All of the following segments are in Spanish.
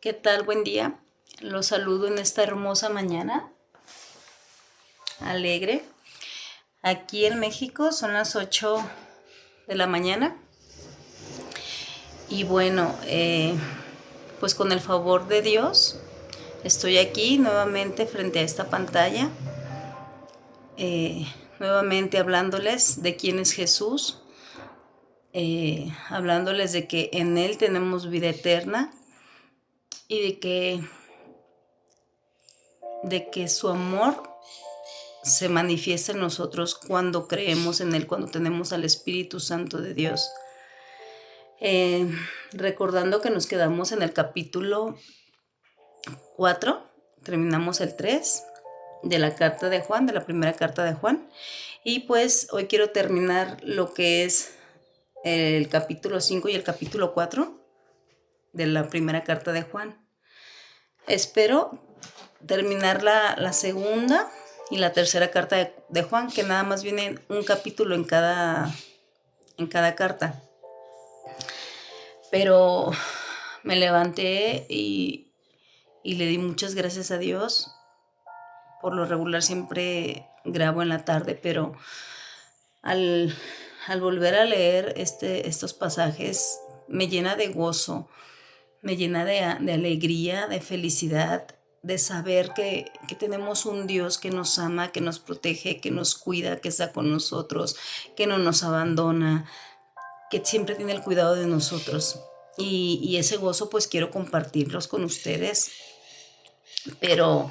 ¿Qué tal? Buen día. Los saludo en esta hermosa mañana, alegre. Aquí en México son las 8 de la mañana. Y bueno, pues con el favor de Dios, estoy aquí nuevamente frente a esta pantalla, nuevamente hablándoles de quién es Jesús, hablándoles de que en Él tenemos vida eterna y de que su amor se manifiesta en nosotros cuando creemos en Él, cuando tenemos al Espíritu Santo de Dios. Recordando que nos quedamos en el capítulo 4, terminamos el 3 de la carta de Juan, de la primera carta de Juan, y pues hoy quiero terminar lo que es el capítulo 5 y el capítulo 4 de la primera carta de Juan. Espero terminar la segunda y la tercera carta de Juan, que nada más viene un capítulo en cada carta. Pero me levanté y le di muchas gracias a Dios. Por lo regular siempre grabo en la tarde, pero al volver a leer estos pasajes me llena de gozo, me llena de alegría, de felicidad, de saber que tenemos un Dios que nos ama, que nos protege, que nos cuida, que está con nosotros, que no nos abandona, que siempre tiene el cuidado de nosotros. Y ese gozo pues quiero compartirlos con ustedes, pero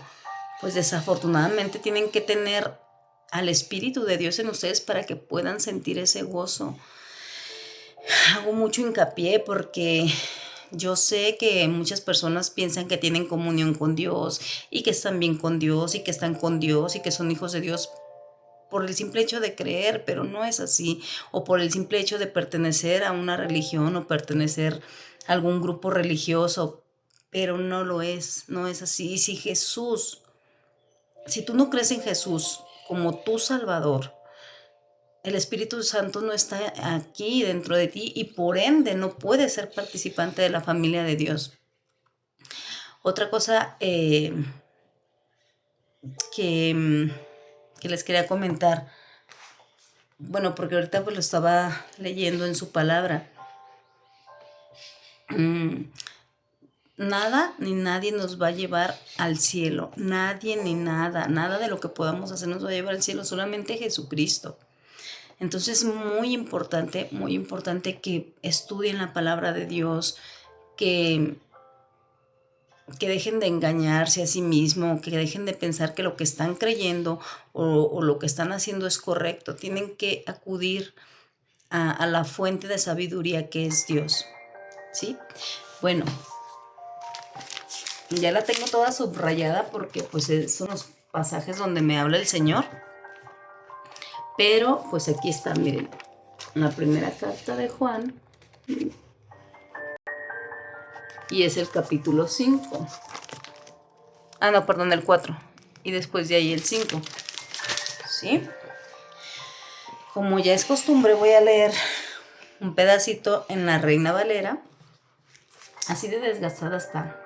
pues desafortunadamente tienen que tener al Espíritu de Dios en ustedes para que puedan sentir ese gozo. Hago mucho hincapié porque yo sé que muchas personas piensan que tienen comunión con Dios y que están bien con Dios y que están con Dios y que son hijos de Dios por el simple hecho de creer, pero no es así, o por el simple hecho de pertenecer a una religión o pertenecer a algún grupo religioso, pero no lo es, no es así. Y si tú no crees en Jesús como tu Salvador, el Espíritu Santo no está aquí dentro de ti y por ende no puedes ser participante de la familia de Dios. Otra cosa que les quería comentar, bueno, porque ahorita pues lo estaba leyendo en su palabra. Nada ni nadie nos va a llevar al cielo. Nadie ni nada. Nada de lo que podamos hacer nos va a llevar al cielo. Solamente Jesucristo. Entonces es muy importante que estudien la palabra de Dios, que dejen de engañarse a sí mismos, que dejen de pensar que lo que están creyendo o lo que están haciendo es correcto. Tienen que acudir a la fuente de sabiduría que es Dios. ¿Sí? Bueno, ya la tengo toda subrayada porque pues son los pasajes donde me habla el Señor. Pero pues aquí está, miren, la primera carta de Juan. Y es el capítulo 5. Ah, no, perdón, el 4. Y después de ahí el 5. ¿Sí? Como ya es costumbre, voy a leer un pedacito en la Reina Valera. Así de desgastada está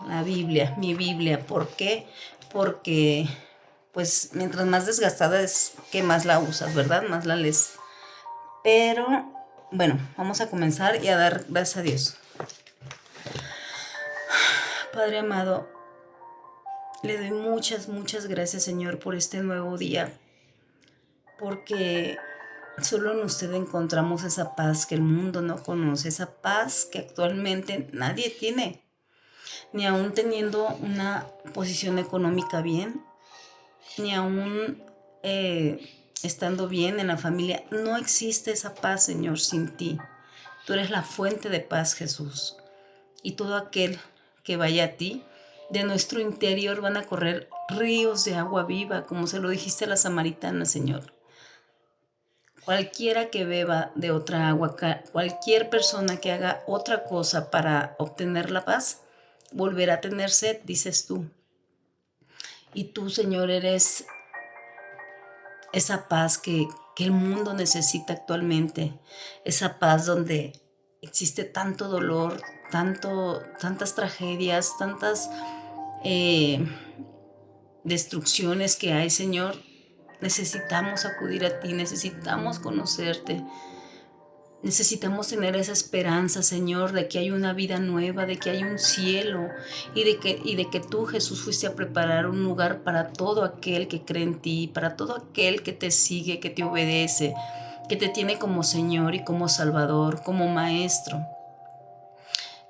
la Biblia, mi Biblia. ¿Por qué? Porque, pues, mientras más desgastada es que más la usas, ¿verdad? Más la lees. Pero, bueno, vamos a comenzar y a dar gracias a Dios. Padre amado, le doy muchas gracias, Señor, por este nuevo día, porque solo en usted encontramos esa paz que el mundo no conoce, esa paz que actualmente nadie tiene, ni aún teniendo una posición económica bien, ni aún estando bien en la familia. No existe esa paz, Señor, sin ti. Tú eres la fuente de paz, Jesús. Y todo aquel que vaya a ti, de nuestro interior van a correr ríos de agua viva, como se lo dijiste a la samaritana, Señor. Cualquiera que beba de otra agua, cualquier persona que haga otra cosa para obtener la paz, volverá a tener sed, dices tú. Y tú, Señor, eres esa paz que el mundo necesita actualmente, esa paz donde existe tanto dolor, tantas tragedias, tantas destrucciones que hay, Señor. Necesitamos acudir a ti, necesitamos conocerte. Necesitamos tener esa esperanza, Señor, de que hay una vida nueva, de que hay un cielo y de que tú, Jesús, fuiste a preparar un lugar para todo aquel que cree en ti, para todo aquel que te sigue, que te obedece, que te tiene como Señor y como Salvador, como Maestro.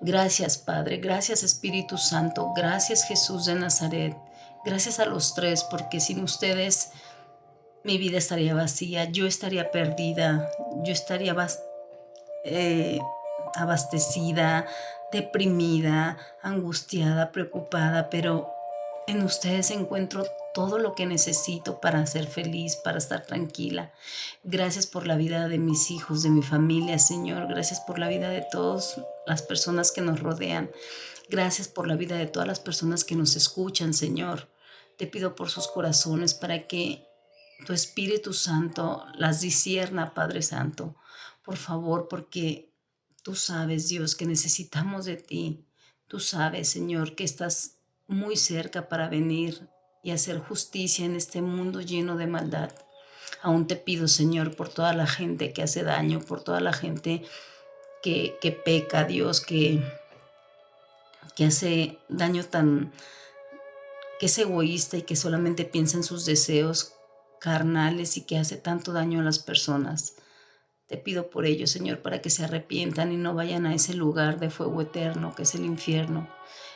Gracias, Padre, gracias, Espíritu Santo, gracias, Jesús de Nazaret, gracias a los tres, porque sin ustedes mi vida estaría vacía, yo estaría perdida, yo estaría abastecida, deprimida, angustiada, preocupada, pero en ustedes encuentro todo lo que necesito para ser feliz, para estar tranquila. Gracias por la vida de mis hijos, de mi familia, Señor. Gracias por la vida de todas las personas que nos rodean. Gracias por la vida de todas las personas que nos escuchan, Señor. Te pido por sus corazones para que tu Espíritu Santo las discierna, Padre Santo. Por favor, porque tú sabes, Dios, que necesitamos de ti. Tú sabes, Señor, que estás muy cerca para venir y hacer justicia en este mundo lleno de maldad. Aún te pido, Señor, por toda la gente que hace daño, por toda la gente que peca, Dios, que hace daño que es egoísta y que solamente piensa en sus deseos carnales y que hace tanto daño a las personas. Te pido por ellos, Señor, para que se arrepientan y no vayan a ese lugar de fuego eterno que es el infierno.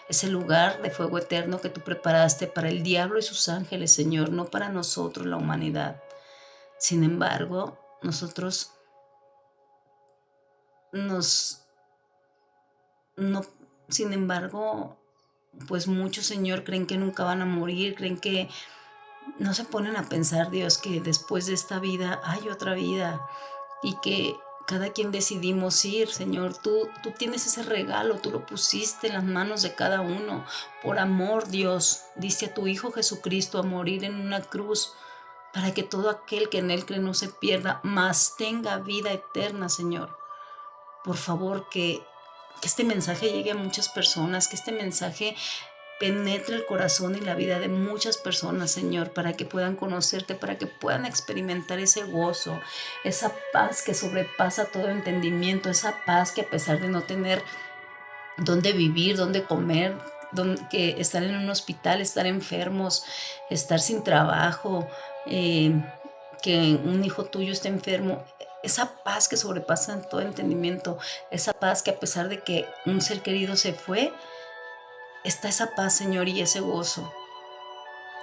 Ese lugar de fuego eterno que tú preparaste para el diablo y sus ángeles, Señor, no para nosotros, la humanidad. Sin embargo, nosotros nos... No, sin embargo, pues muchos, Señor, creen que nunca van a morir, creen que no se ponen a pensar, Dios, que después de esta vida hay otra vida y que cada quien decidimos ir, Señor. Tú tienes ese regalo, tú lo pusiste en las manos de cada uno. Por amor, Dios, diste a tu Hijo Jesucristo a morir en una cruz para que todo aquel que en Él cree no se pierda, mas tenga vida eterna, Señor. Por favor, que este mensaje llegue a muchas personas, que este mensaje penetre el corazón y la vida de muchas personas, Señor, para que puedan conocerte, para que puedan experimentar ese gozo, esa paz que sobrepasa todo entendimiento, esa paz que a pesar de no tener dónde vivir, dónde comer, que estar en un hospital, estar enfermos, estar sin trabajo, que un hijo tuyo esté enfermo, esa paz que sobrepasa todo entendimiento, esa paz que a pesar de que un ser querido se fue, está esa paz, Señor, y ese gozo.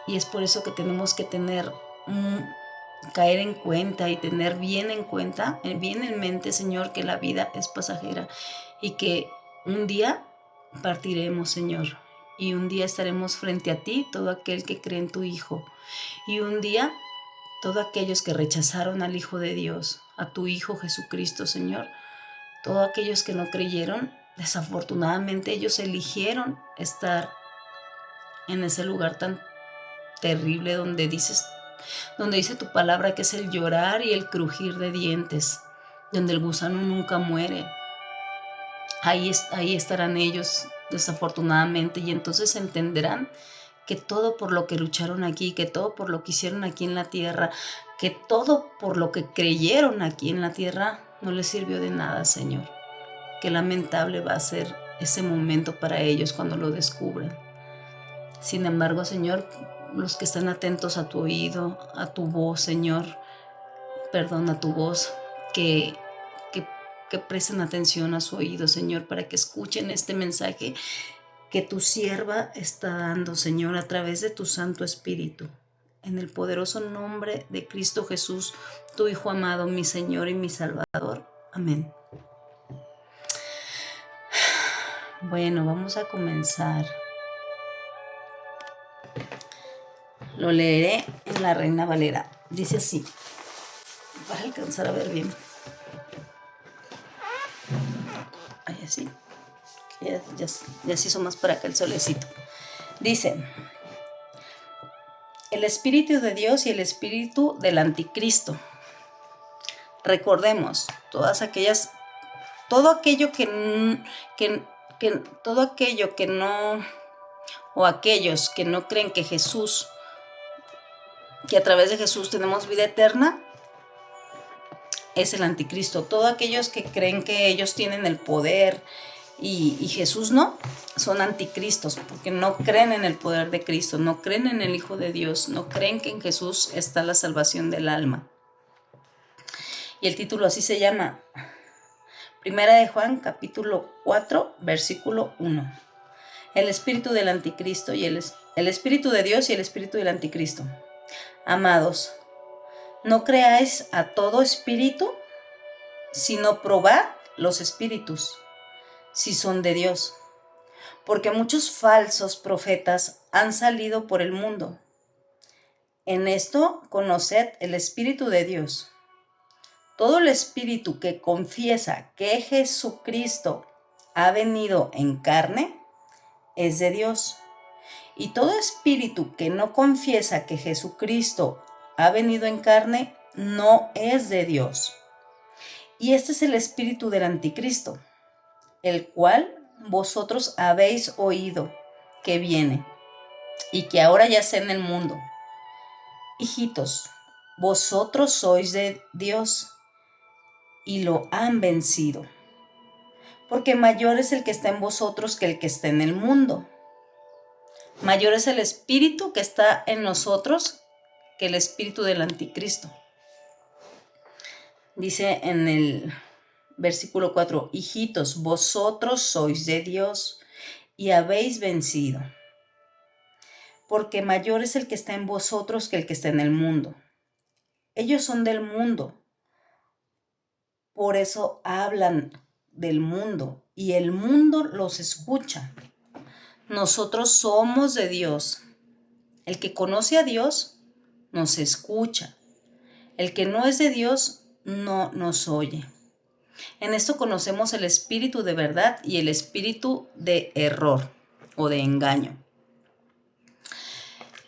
Y es por eso que tenemos que caer en cuenta y tener bien en cuenta, bien en mente, Señor, que la vida es pasajera y que un día partiremos, Señor. Y un día estaremos frente a ti, todo aquel que cree en tu Hijo. Y un día, todos aquellos que rechazaron al Hijo de Dios, a tu Hijo Jesucristo, Señor, todos aquellos que no creyeron, desafortunadamente ellos eligieron estar en ese lugar tan terrible donde dice tu palabra que es el llorar y el crujir de dientes, donde el gusano nunca muere. Ahí estarán ellos, desafortunadamente, y entonces entenderán que todo por lo que lucharon aquí, que todo por lo que hicieron aquí en la tierra, que todo por lo que creyeron aquí en la tierra, no les sirvió de nada, Señor. Qué lamentable va a ser ese momento para ellos cuando lo descubran. Sin embargo, Señor, los que están atentos a tu oído, a tu voz, Señor, a tu voz, que, que presten atención a su oído, Señor, para que escuchen este mensaje que tu sierva está dando, Señor, a través de tu Santo Espíritu. En el poderoso nombre de Cristo Jesús, tu Hijo amado, mi Señor y mi Salvador. Amén. Bueno, vamos a comenzar. Lo leeré en la Reina Valera. Dice así, para alcanzar a ver bien. Ay, así. Ya se hizo más para acá el solecito. Dice, el Espíritu de Dios y el Espíritu del Anticristo. Recordemos todas aquellas Todo aquello todo aquello que no, o aquellos que no creen que Jesús, que a través de Jesús tenemos vida eterna, es el anticristo. Todos aquellos que creen que ellos tienen el poder y Jesús no, son anticristos, porque no creen en el poder de Cristo, no creen en el Hijo de Dios, no creen que en Jesús está la salvación del alma. Y el título así se llama, Primera de Juan, capítulo 4, versículo 1. El espíritu del anticristo y el espíritu de Dios y el espíritu del anticristo. Amados, no creáis a todo espíritu, sino probad los espíritus, si son de Dios. Porque muchos falsos profetas han salido por el mundo. En esto conoced el Espíritu de Dios. Todo el espíritu que confiesa que Jesucristo ha venido en carne es de Dios. Y todo espíritu que no confiesa que Jesucristo ha venido en carne no es de Dios. Y este es el espíritu del anticristo, el cual vosotros habéis oído que viene y que ahora yace en el mundo. Hijitos, vosotros sois de Dios y lo han vencido, porque mayor es el que está en vosotros que el que está en el mundo. Mayor es el espíritu que está en nosotros que el espíritu del anticristo. Dice en el versículo 4, hijitos, vosotros sois de Dios y habéis vencido, porque mayor es el que está en vosotros que el que está en el mundo. Ellos son del mundo, por eso hablan del mundo y el mundo los escucha. Nosotros somos de Dios. El que conoce a Dios nos escucha. El que no es de Dios no nos oye. En esto conocemos el espíritu de verdad y el espíritu de error o de engaño.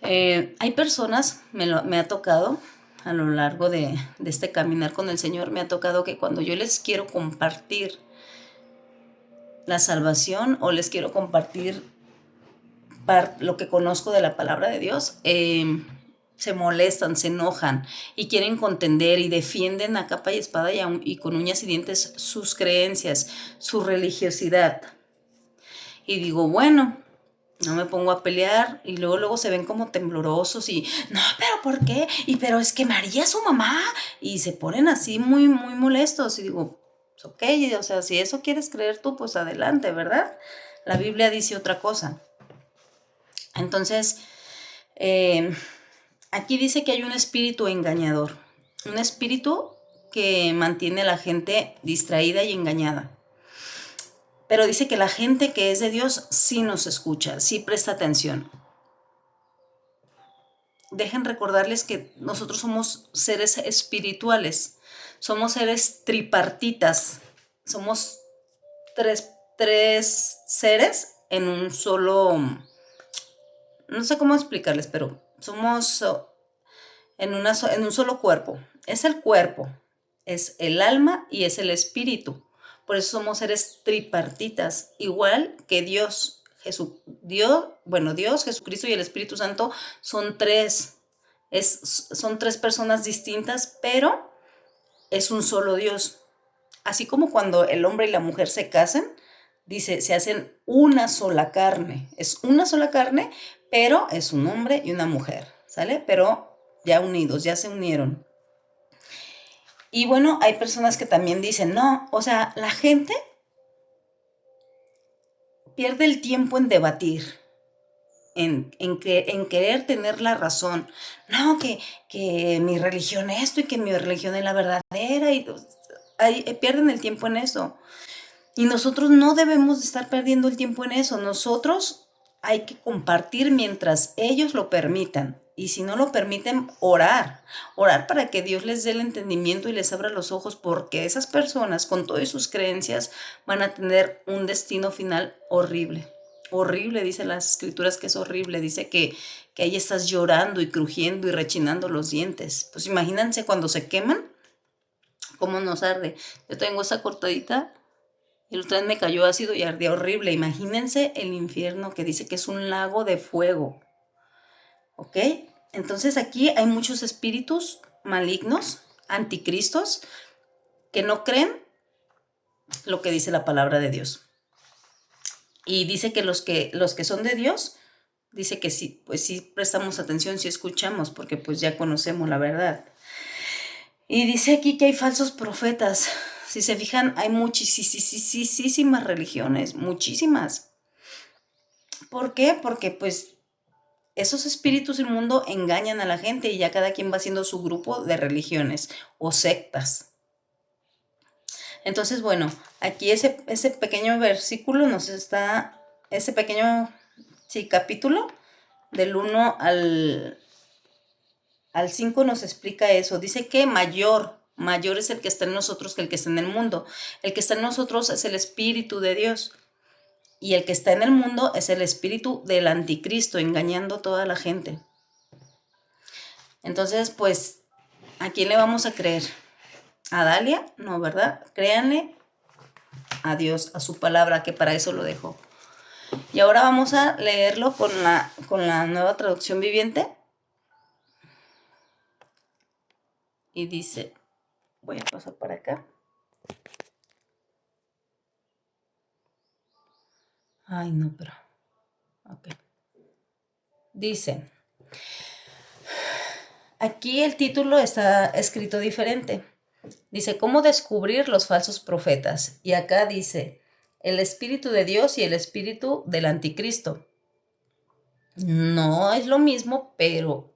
Hay personas, me ha tocado a lo largo de este caminar con el Señor, me ha tocado que cuando yo les quiero compartir la salvación o les quiero compartir lo que conozco de la palabra de Dios, se molestan, se enojan y quieren contender y defienden a capa y espada y con uñas y dientes sus creencias, su religiosidad. Y digo, bueno, no me pongo a pelear y luego se ven como temblorosos y, no, pero ¿por qué? Y pero es que María es su mamá y se ponen así muy, muy molestos y digo, pues ok, o sea, si eso quieres creer tú, pues adelante, ¿verdad? La Biblia dice otra cosa. Entonces, aquí dice que hay un espíritu engañador, un espíritu que mantiene a la gente distraída y engañada. Pero dice que la gente que es de Dios sí nos escucha, sí presta atención. Dejen recordarles que nosotros somos seres espirituales, somos seres tripartitas, somos tres seres en un solo, no sé cómo explicarles, pero somos en un solo cuerpo. Es el cuerpo, es el alma y es el espíritu. Por eso somos seres tripartitas, igual que Dios. Dios, Jesucristo y el Espíritu Santo son tres. Son tres personas distintas, pero es un solo Dios. Así como cuando el hombre y la mujer se casan, dice, se hacen una sola carne. Es una sola carne, pero es un hombre y una mujer, ¿sale? Pero ya unidos, ya se unieron. Y bueno, hay personas que también dicen, no, o sea, la gente pierde el tiempo en debatir, en querer tener la razón. No, que mi religión esto y que mi religión es la verdadera. Y pierden el tiempo en eso. Y nosotros no debemos de estar perdiendo el tiempo en eso. Nosotros hay que compartir mientras ellos lo permitan. Y si no lo permiten, orar para que Dios les dé el entendimiento y les abra los ojos, porque esas personas con todas sus creencias van a tener un destino final horrible. Horrible, dice las escrituras que es horrible. Dice que ahí estás llorando y crujiendo y rechinando los dientes. Pues imagínense cuando se queman, cómo nos arde. Yo tengo esa cortadita Y el otro día me cayó ácido y ardía horrible. Imagínense el infierno, que dice que es un lago de fuego. ¿Ok? Entonces aquí hay muchos espíritus malignos, anticristos, que no creen lo que dice la palabra de Dios. Y dice que los que son de Dios, dice que sí, pues sí prestamos atención, sí escuchamos, porque pues ya conocemos la verdad. Y dice aquí que hay falsos profetas. Si se fijan, hay muchísimas religiones, muchísimas. ¿Por qué? Porque pues esos espíritus del mundo engañan a la gente y ya cada quien va haciendo su grupo de religiones o sectas. Entonces, bueno, aquí ese pequeño versículo ese pequeño, capítulo, del 1 al 5 nos explica eso. Dice que mayor es el que está en nosotros que el que está en el mundo. El que está en nosotros es el Espíritu de Dios. Y el que está en el mundo es el espíritu del anticristo, engañando a toda la gente. Entonces, pues, ¿a quién le vamos a creer? ¿A Dalia? No, ¿verdad? Créanle a Dios, a su palabra, que para eso lo dejó. Y ahora vamos a leerlo con la nueva traducción viviente. Y dice, voy a pasar para acá. Ay, no, pero... Ok. Dice, aquí el título está escrito diferente. Dice, ¿cómo descubrir los falsos profetas? Y acá dice, el Espíritu de Dios y el Espíritu del Anticristo. No es lo mismo, pero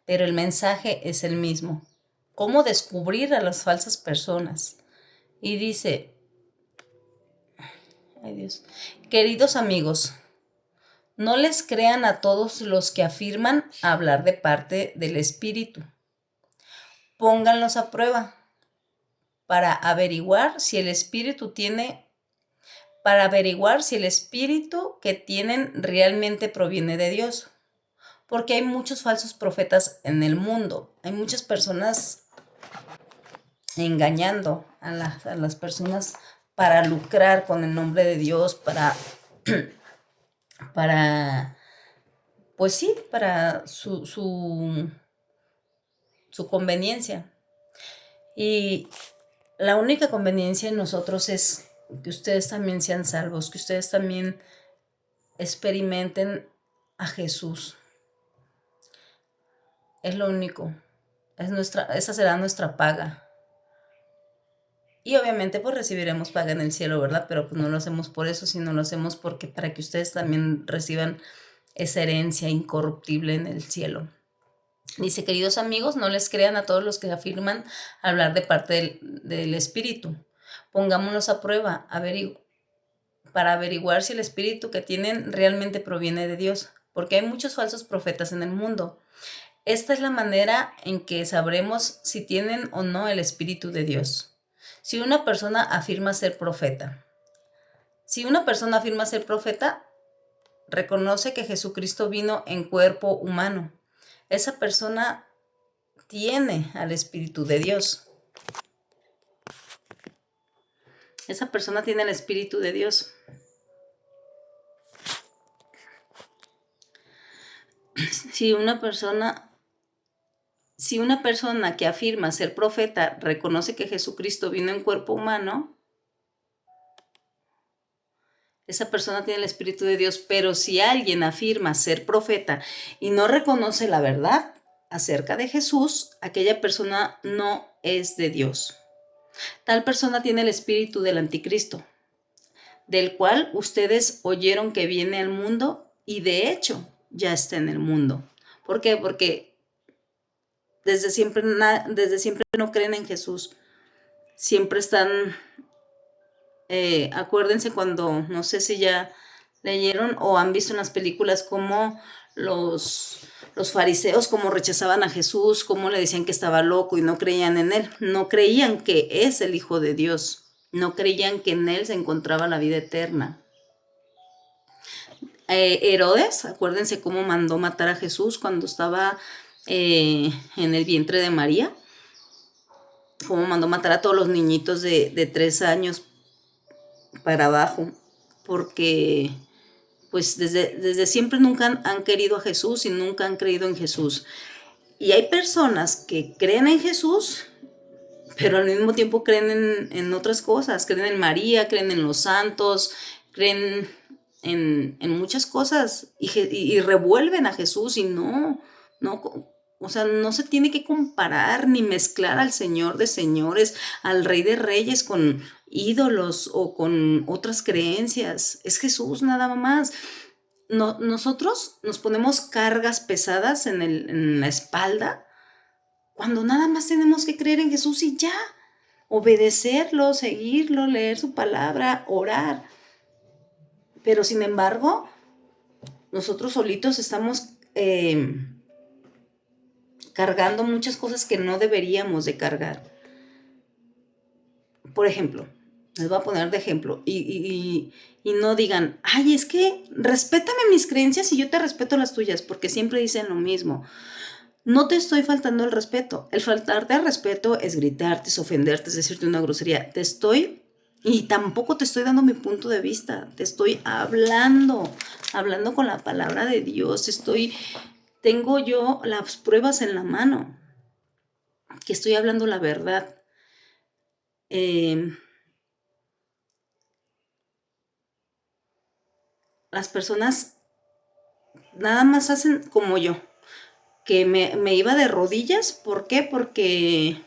el mensaje es el mismo. ¿Cómo descubrir a las falsas personas? Y dice, ay Dios, queridos amigos, no les crean a todos los que afirman hablar de parte del Espíritu. Pónganlos a prueba para averiguar si el Espíritu que tienen realmente proviene de Dios. Porque hay muchos falsos profetas en el mundo. Hay muchas personas engañando a las personas para lucrar con el nombre de Dios, pues sí, para su conveniencia. Y la única conveniencia en nosotros es que ustedes también sean salvos, que ustedes también experimenten a Jesús. Es lo único. Esa será nuestra paga. Y obviamente pues recibiremos paga en el cielo, ¿verdad? Pero pues no lo hacemos por eso, sino lo hacemos porque para que ustedes también reciban esa herencia incorruptible en el cielo. Dice, queridos amigos, no les crean a todos los que afirman hablar de parte del Espíritu. Pongámonos a prueba para averiguar si el Espíritu que tienen realmente proviene de Dios, porque hay muchos falsos profetas en el mundo. Esta es la manera en que sabremos si tienen o no el Espíritu de Dios. Si una persona afirma ser profeta, reconoce que Jesucristo vino en cuerpo humano. Esa persona tiene al Espíritu de Dios. Esa persona tiene el Espíritu de Dios. Si una persona que afirma ser profeta reconoce que Jesucristo vino en cuerpo humano, esa persona tiene el Espíritu de Dios. Pero si alguien afirma ser profeta y no reconoce la verdad acerca de Jesús, aquella persona no es de Dios. Tal persona tiene el espíritu del anticristo, del cual ustedes oyeron que viene al mundo y de hecho ya está en el mundo. ¿Por qué? Porque desde siempre no creen en Jesús. Siempre están, acuérdense cuando, no sé si ya leyeron o han visto en las películas cómo los fariseos cómo rechazaban a Jesús, cómo le decían que estaba loco y no creían en él. No creían que es el Hijo de Dios. No creían que en él se encontraba la vida eterna. Herodes, acuérdense cómo mandó matar a Jesús cuando estaba en el vientre de María. Cómo mandó matar a todos los niñitos de 3 años para abajo, porque pues desde siempre nunca han querido a Jesús y nunca han creído en Jesús. Y hay personas que creen en Jesús, pero al mismo tiempo creen en otras cosas, creen en María, creen en los santos, creen en muchas cosas y revuelven a Jesús y no, o sea, no se tiene que comparar ni mezclar al Señor de señores, al Rey de Reyes con ídolos o con otras creencias. Es Jesús nada más. No, nosotros nos ponemos cargas pesadas en la espalda cuando nada más tenemos que creer en Jesús y ya, obedecerlo, seguirlo, leer su palabra, orar. Pero sin embargo, nosotros solitos estamos cargando muchas cosas que no deberíamos de cargar. Por ejemplo, les voy a poner de ejemplo y no digan, ay, es que respétame mis creencias y yo te respeto las tuyas, porque siempre dicen lo mismo. No te estoy faltando el respeto. El faltarte al respeto es gritarte, es ofenderte, es decirte una grosería. Y tampoco te estoy dando mi punto de vista. Te estoy hablando con la palabra de Dios. Tengo yo las pruebas en la mano, que estoy hablando la verdad. Las personas nada más hacen como yo, que me iba de rodillas. ¿Por qué? Porque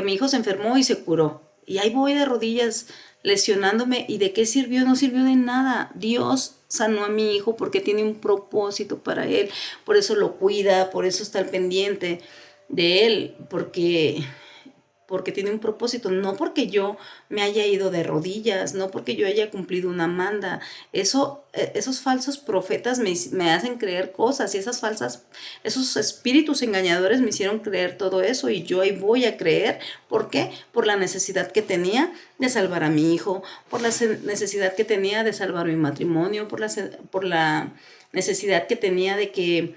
mi hijo se enfermó y se curó. Y ahí voy de rodillas lesionándome. ¿Y de qué sirvió? No sirvió de nada. Dios sanó a mi hijo porque tiene un propósito para él. Por eso lo cuida, por eso está al pendiente de él, porque tiene un propósito, no porque yo me haya ido de rodillas, no porque yo haya cumplido una manda. Esos falsos profetas me hacen creer cosas y esos espíritus engañadores me hicieron creer todo eso y yo ahí voy a creer. ¿Por qué? Por la necesidad que tenía de salvar a mi hijo, por la necesidad que tenía de salvar mi matrimonio, por la necesidad que tenía de que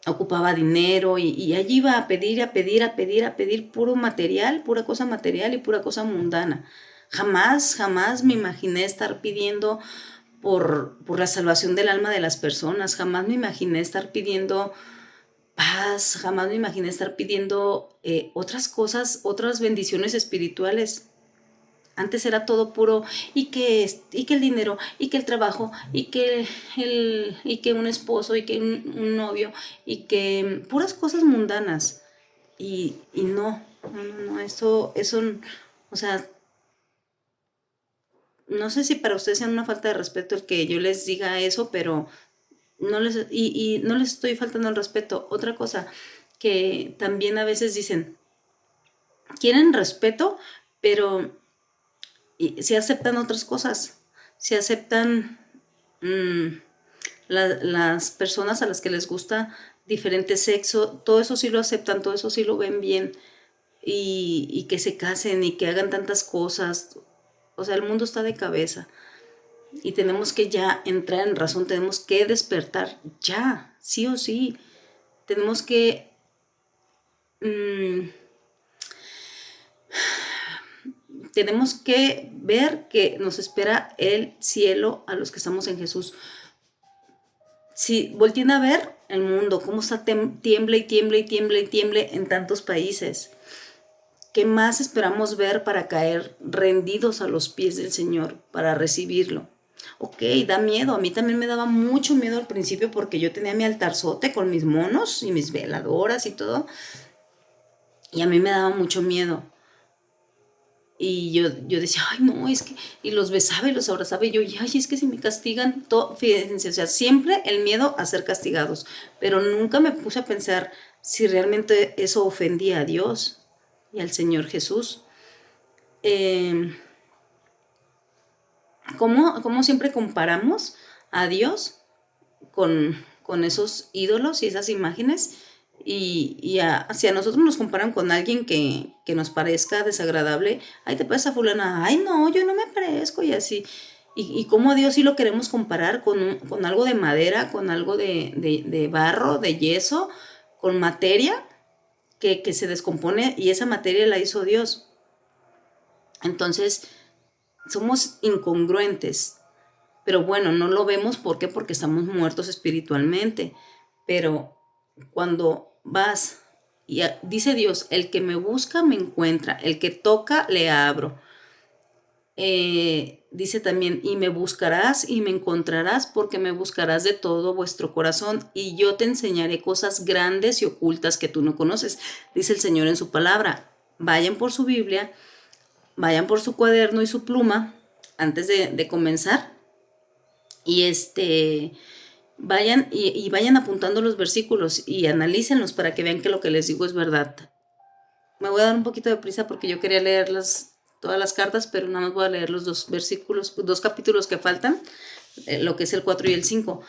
ocupaba dinero y allí iba a pedir puro material, pura cosa material y pura cosa mundana. Jamás me imaginé estar pidiendo por la salvación del alma de las personas, jamás me imaginé estar pidiendo paz, jamás me imaginé estar pidiendo otras cosas, otras bendiciones espirituales. Antes era todo puro, y que el dinero, y que el trabajo, y que un esposo, y que un novio, y que puras cosas mundanas. Y no, eso, o sea, no sé si para ustedes sea una falta de respeto el que yo les diga eso, pero no les estoy faltando el respeto. Otra cosa, que también a veces dicen, quieren respeto, pero y se aceptan otras cosas, se aceptan las personas a las que les gusta diferente sexo, todo eso sí lo aceptan, todo eso sí lo ven bien, y que se casen y que hagan tantas cosas. O sea, el mundo está de cabeza y tenemos que ya entrar en razón, tenemos que despertar ya, sí o sí, tenemos que ver que nos espera el cielo a los que estamos en Jesús. Si volteen a ver el mundo, cómo está tiemble y tiemble y tiemble y tiemble en tantos países. ¿Qué más esperamos ver para caer rendidos a los pies del Señor, para recibirlo? Ok, da miedo. A mí también me daba mucho miedo al principio porque yo tenía mi altarzote con mis monos y mis veladoras y todo. Y a mí me daba mucho miedo. Y yo decía, ay, no, es que... Y los besaba y los abrazaba y yo, ay, es que si me castigan, fíjense, o sea, siempre el miedo a ser castigados. Pero nunca me puse a pensar si realmente eso ofendía a Dios y al Señor Jesús. ¿Cómo siempre comparamos a Dios con esos ídolos y esas imágenes? Si a nosotros nos comparan con alguien que nos parezca desagradable, ay, te pasa fulana, ay, no, yo no me parezco, y así. Y cómo a Dios sí lo queremos comparar con algo de madera, con algo de barro, de yeso, con materia que se descompone, y esa materia la hizo Dios. Entonces, somos incongruentes. Pero bueno, no lo vemos, ¿por qué? Porque estamos muertos espiritualmente. Pero cuando vas, dice Dios, el que me busca me encuentra, el que toca le abro. Dice también, y me buscarás y me encontrarás porque me buscarás de todo vuestro corazón y yo te enseñaré cosas grandes y ocultas que tú no conoces. Dice el Señor en su palabra. Vayan por su Biblia, vayan por su cuaderno y su pluma antes de comenzar y vayan y vayan apuntando los versículos y analícenlos para que vean que lo que les digo es verdad. Me voy a dar un poquito de prisa porque yo quería leerlas todas las cartas, pero nada más voy a leer los dos capítulos que faltan, lo que es el 4 y el 5.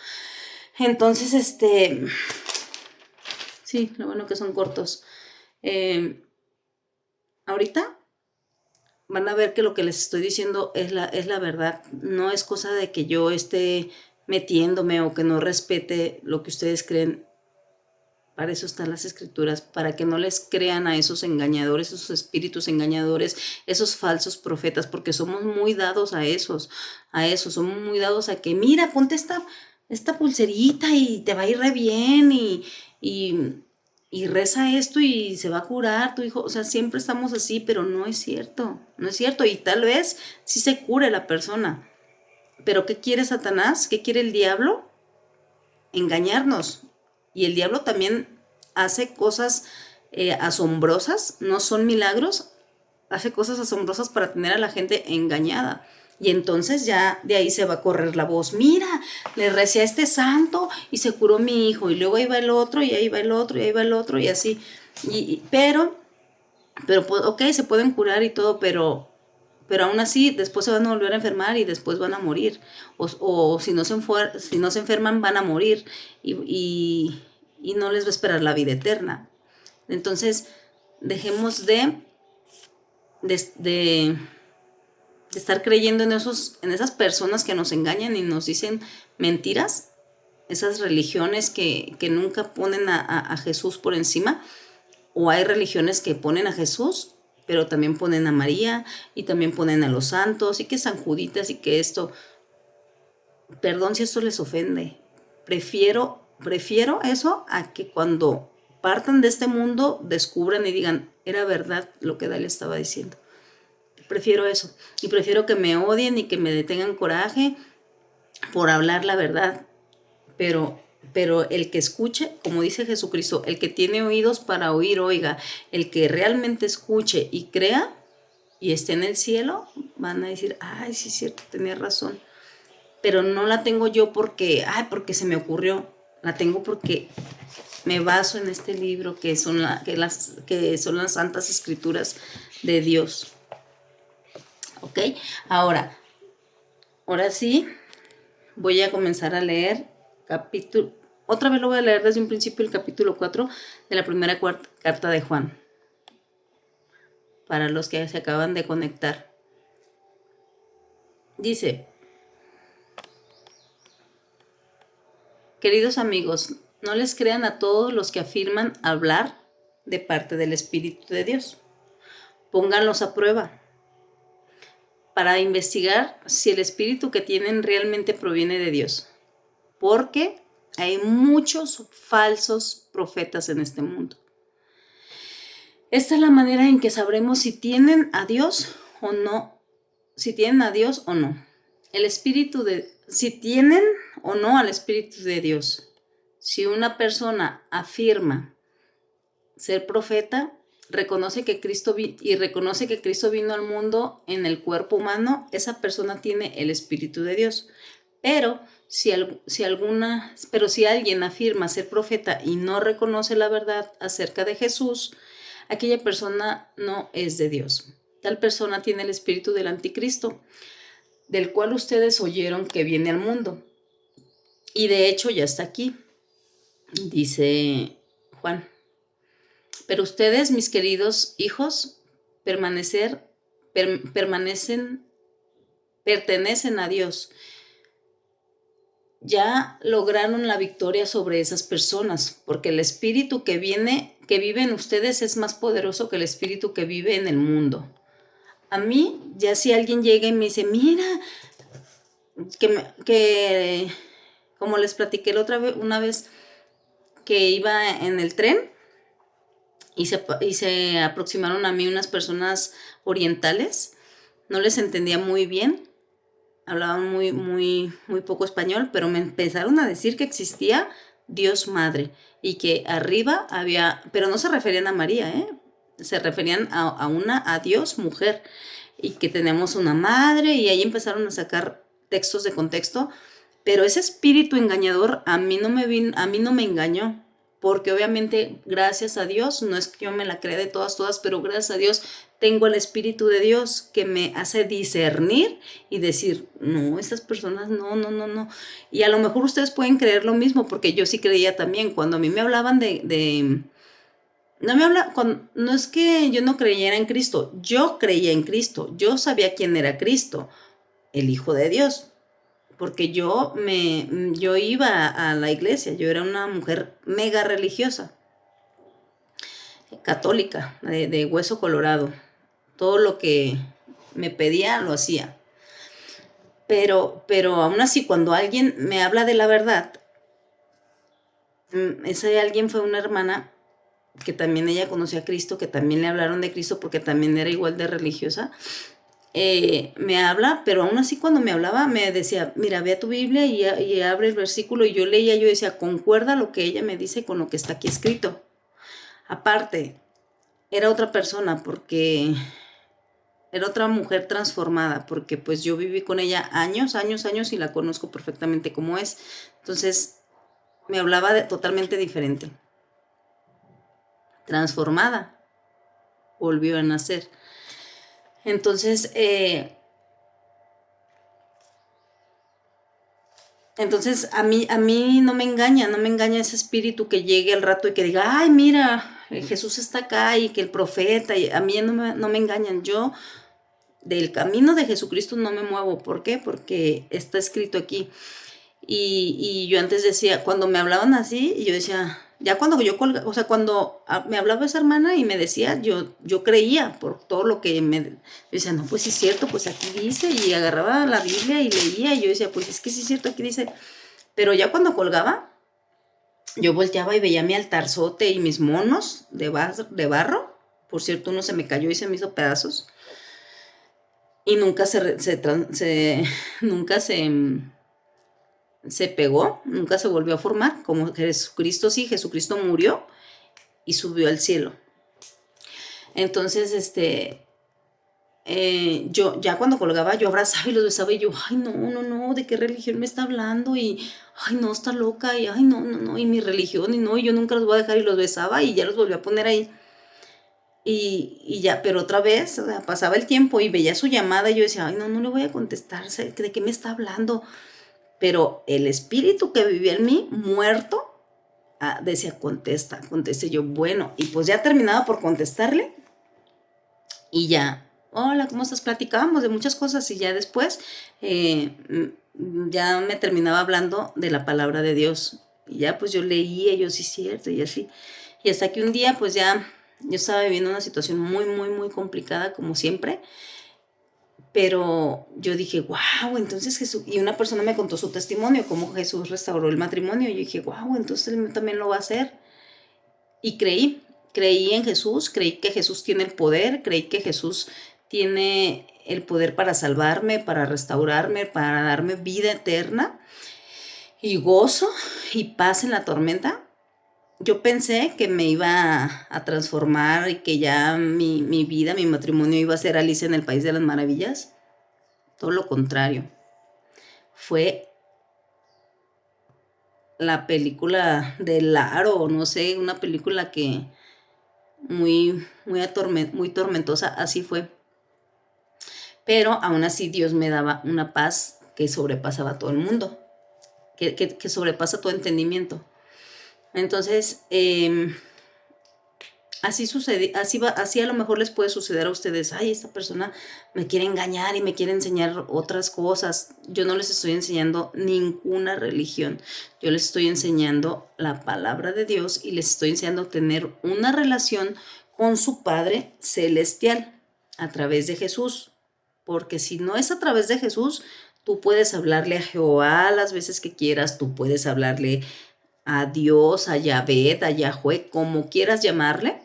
Entonces, sí, lo bueno que son cortos. Ahorita van a ver que lo que les estoy diciendo es la verdad. No es cosa de que yo esté metiéndome o que no respete lo que ustedes creen. Para eso están las escrituras, para que no les crean a esos engañadores, esos espíritus engañadores, esos falsos profetas, porque somos muy dados a esos, somos muy dados a que, mira, ponte esta pulserita y te va a ir re bien y reza esto y se va a curar tu hijo. O sea, siempre estamos así, pero no es cierto, no es cierto. Y tal vez sí se cure la persona. Pero ¿qué quiere Satanás? ¿Qué quiere el diablo? Engañarnos. Y el diablo también hace cosas asombrosas, no son milagros, hace cosas asombrosas para tener a la gente engañada. Y entonces ya de ahí se va a correr la voz. Mira, le recé a este santo y se curó mi hijo. Y luego ahí va el otro, y ahí va el otro, y ahí va el otro, y así. Pero, ok, se pueden curar y todo, pero aún así después se van a volver a enfermar y después van a morir. O si no se enferman, van a morir y no les va a esperar la vida eterna. Entonces, dejemos de estar creyendo en esas personas que nos engañan y nos dicen mentiras, esas religiones que nunca ponen a Jesús por encima, o hay religiones que ponen a Jesús, pero también ponen a María y también ponen a los santos y que San Juditas y que esto. Perdón si esto les ofende. Prefiero eso a que cuando partan de este mundo descubran y digan, era verdad lo que Dalia estaba diciendo. Prefiero eso. Y prefiero que me odien y que me detengan coraje por hablar la verdad. Pero el que escuche, como dice Jesucristo, el que tiene oídos para oír, oiga. El que realmente escuche y crea y esté en el cielo, van a decir, ay, sí es cierto, tenía razón. Pero no la tengo yo porque se me ocurrió. La tengo porque me baso en este libro que son las santas escrituras de Dios. ¿Ok? Ahora sí, voy a comenzar a leer otra vez lo voy a leer desde un principio, el capítulo 4 de la primera carta de Juan. Para los que se acaban de conectar. Dice, queridos amigos, no les crean a todos los que afirman hablar de parte del Espíritu de Dios. Pónganlos a prueba para investigar si el espíritu que tienen realmente proviene de Dios. Porque hay muchos falsos profetas en este mundo. Esta es la manera en que sabremos si tienen a Dios o no. Si tienen a Dios o no. Si tienen o no al Espíritu de Dios. Si una persona afirma ser profeta, reconoce que Cristo vino al mundo en el cuerpo humano, esa persona tiene el Espíritu de Dios. Pero si alguien afirma ser profeta y no reconoce la verdad acerca de Jesús, aquella persona no es de Dios. Tal persona tiene el espíritu del anticristo, del cual ustedes oyeron que viene al mundo. Y de hecho ya está aquí, dice Juan. Pero ustedes, mis queridos hijos, pertenecen a Dios. Ya lograron la victoria sobre esas personas, porque el espíritu que vive en ustedes es más poderoso que el espíritu que vive en el mundo. A mí, ya si alguien llega y me dice, mira, que como les platiqué la otra vez, una vez que iba en el tren y se aproximaron a mí unas personas orientales, no les entendía muy bien, hablaban muy poco español, pero me empezaron a decir que existía Dios Madre y que arriba había, pero no se referían a María, se referían a Dios mujer y que tenemos una madre y ahí empezaron a sacar textos de contexto, pero ese espíritu engañador a mí no me engañó, porque obviamente gracias a Dios, no es que yo me la crea de todas, pero gracias a Dios tengo el Espíritu de Dios que me hace discernir y decir, no, estas personas no. Y a lo mejor ustedes pueden creer lo mismo, porque yo sí creía también, cuando a mí me hablaban no es que yo no creyera en Cristo, yo creía en Cristo, yo sabía quién era Cristo, el Hijo de Dios, porque yo iba a la iglesia, yo era una mujer mega religiosa, católica, de hueso colorado. Todo lo que me pedía lo hacía. Pero aún así, cuando alguien me habla de la verdad, esa alguien fue una hermana que también ella conocía a Cristo, que también le hablaron de Cristo porque también era igual de religiosa. Me habla, pero aún así cuando me hablaba me decía, mira, ve a tu Biblia y abre el versículo, y yo leía, yo decía, concuerda lo que ella me dice con lo que está aquí escrito. Aparte, era otra persona porque era otra mujer transformada, porque pues yo viví con ella años y la conozco perfectamente como es. Entonces me hablaba totalmente diferente. Transformada, volvió a nacer. Entonces, a mí no me engaña ese espíritu que llegue al rato y que diga, ay, mira, Jesús está acá y que el profeta, y a mí no me engañan. Yo del camino de Jesucristo no me muevo. ¿Por qué? Porque está escrito aquí. Y yo antes decía, cuando me hablaban así, yo decía, ya cuando yo colgaba, o sea, cuando me hablaba esa hermana y me decía, yo creía por todo lo que yo decía, no, pues sí es cierto, pues aquí dice, y agarraba la Biblia y leía, y yo decía, pues es que sí es cierto, aquí dice, pero ya cuando colgaba, yo volteaba y veía mi altarzote y mis monos de barro, por cierto, uno se me cayó y se me hizo pedazos, y nunca se pegó, nunca se volvió a formar, como Jesucristo sí, Jesucristo murió y subió al cielo. Entonces, yo ya cuando colgaba, yo abrazaba y los besaba y yo, ay, no, ¿de qué religión me está hablando? Y, ay, no, está loca, y, ay, no, y mi religión, y no, y yo nunca los voy a dejar, y los besaba y ya los volví a poner ahí. Y ya, pero otra vez, o sea, pasaba el tiempo y veía su llamada y yo decía, ay, no le voy a contestar, ¿de qué me está hablando? Pero el espíritu que vivía en mí, muerto, decía, conteste yo, bueno, y pues ya terminaba por contestarle y ya, hola, ¿cómo estás? Platicábamos de muchas cosas y ya después ya me terminaba hablando de la palabra de Dios y ya pues yo leía, yo sí es cierto y así, y hasta que un día pues ya yo estaba viviendo una situación muy complicada como siempre, pero yo dije, wow, entonces Jesús, y una persona me contó su testimonio, cómo Jesús restauró el matrimonio, y yo dije, wow, entonces él también lo va a hacer. Y creí en Jesús, creí que Jesús tiene el poder, creí que Jesús tiene el poder para salvarme, para restaurarme, para darme vida eterna y gozo y paz en la tormenta. Yo pensé que me iba a transformar y que ya mi vida, mi matrimonio iba a ser Alicia en el País de las Maravillas. Todo lo contrario. Fue la película del Aro, no sé, una película que muy tormentosa, así fue. Pero aún así Dios me daba una paz que sobrepasaba todo el mundo, que sobrepasa todo entendimiento. Entonces, así sucede, así a lo mejor les puede suceder a ustedes, ay, esta persona me quiere engañar y me quiere enseñar otras cosas. Yo no les estoy enseñando ninguna religión, yo les estoy enseñando la palabra de Dios y les estoy enseñando a tener una relación con su Padre Celestial. a través de Jesús, porque si no es a través de Jesús, tú puedes hablarle a Jehová las veces que quieras, tú puedes hablarle a Dios, a Yahvé, a Yahweh, como quieras llamarle,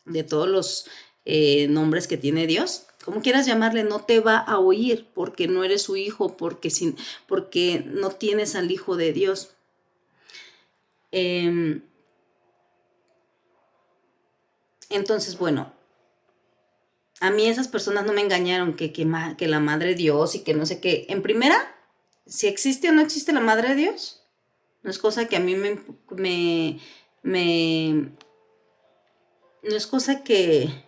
de todos los nombres que tiene Dios, como quieras llamarle, no te va a oír porque no eres su hijo, porque no tienes al Hijo de Dios. Entonces, bueno, a mí esas personas no me engañaron, que la Madre Dios y que no sé qué. En primera, si existe o no existe la Madre Dios, no es cosa que a mí no es cosa que...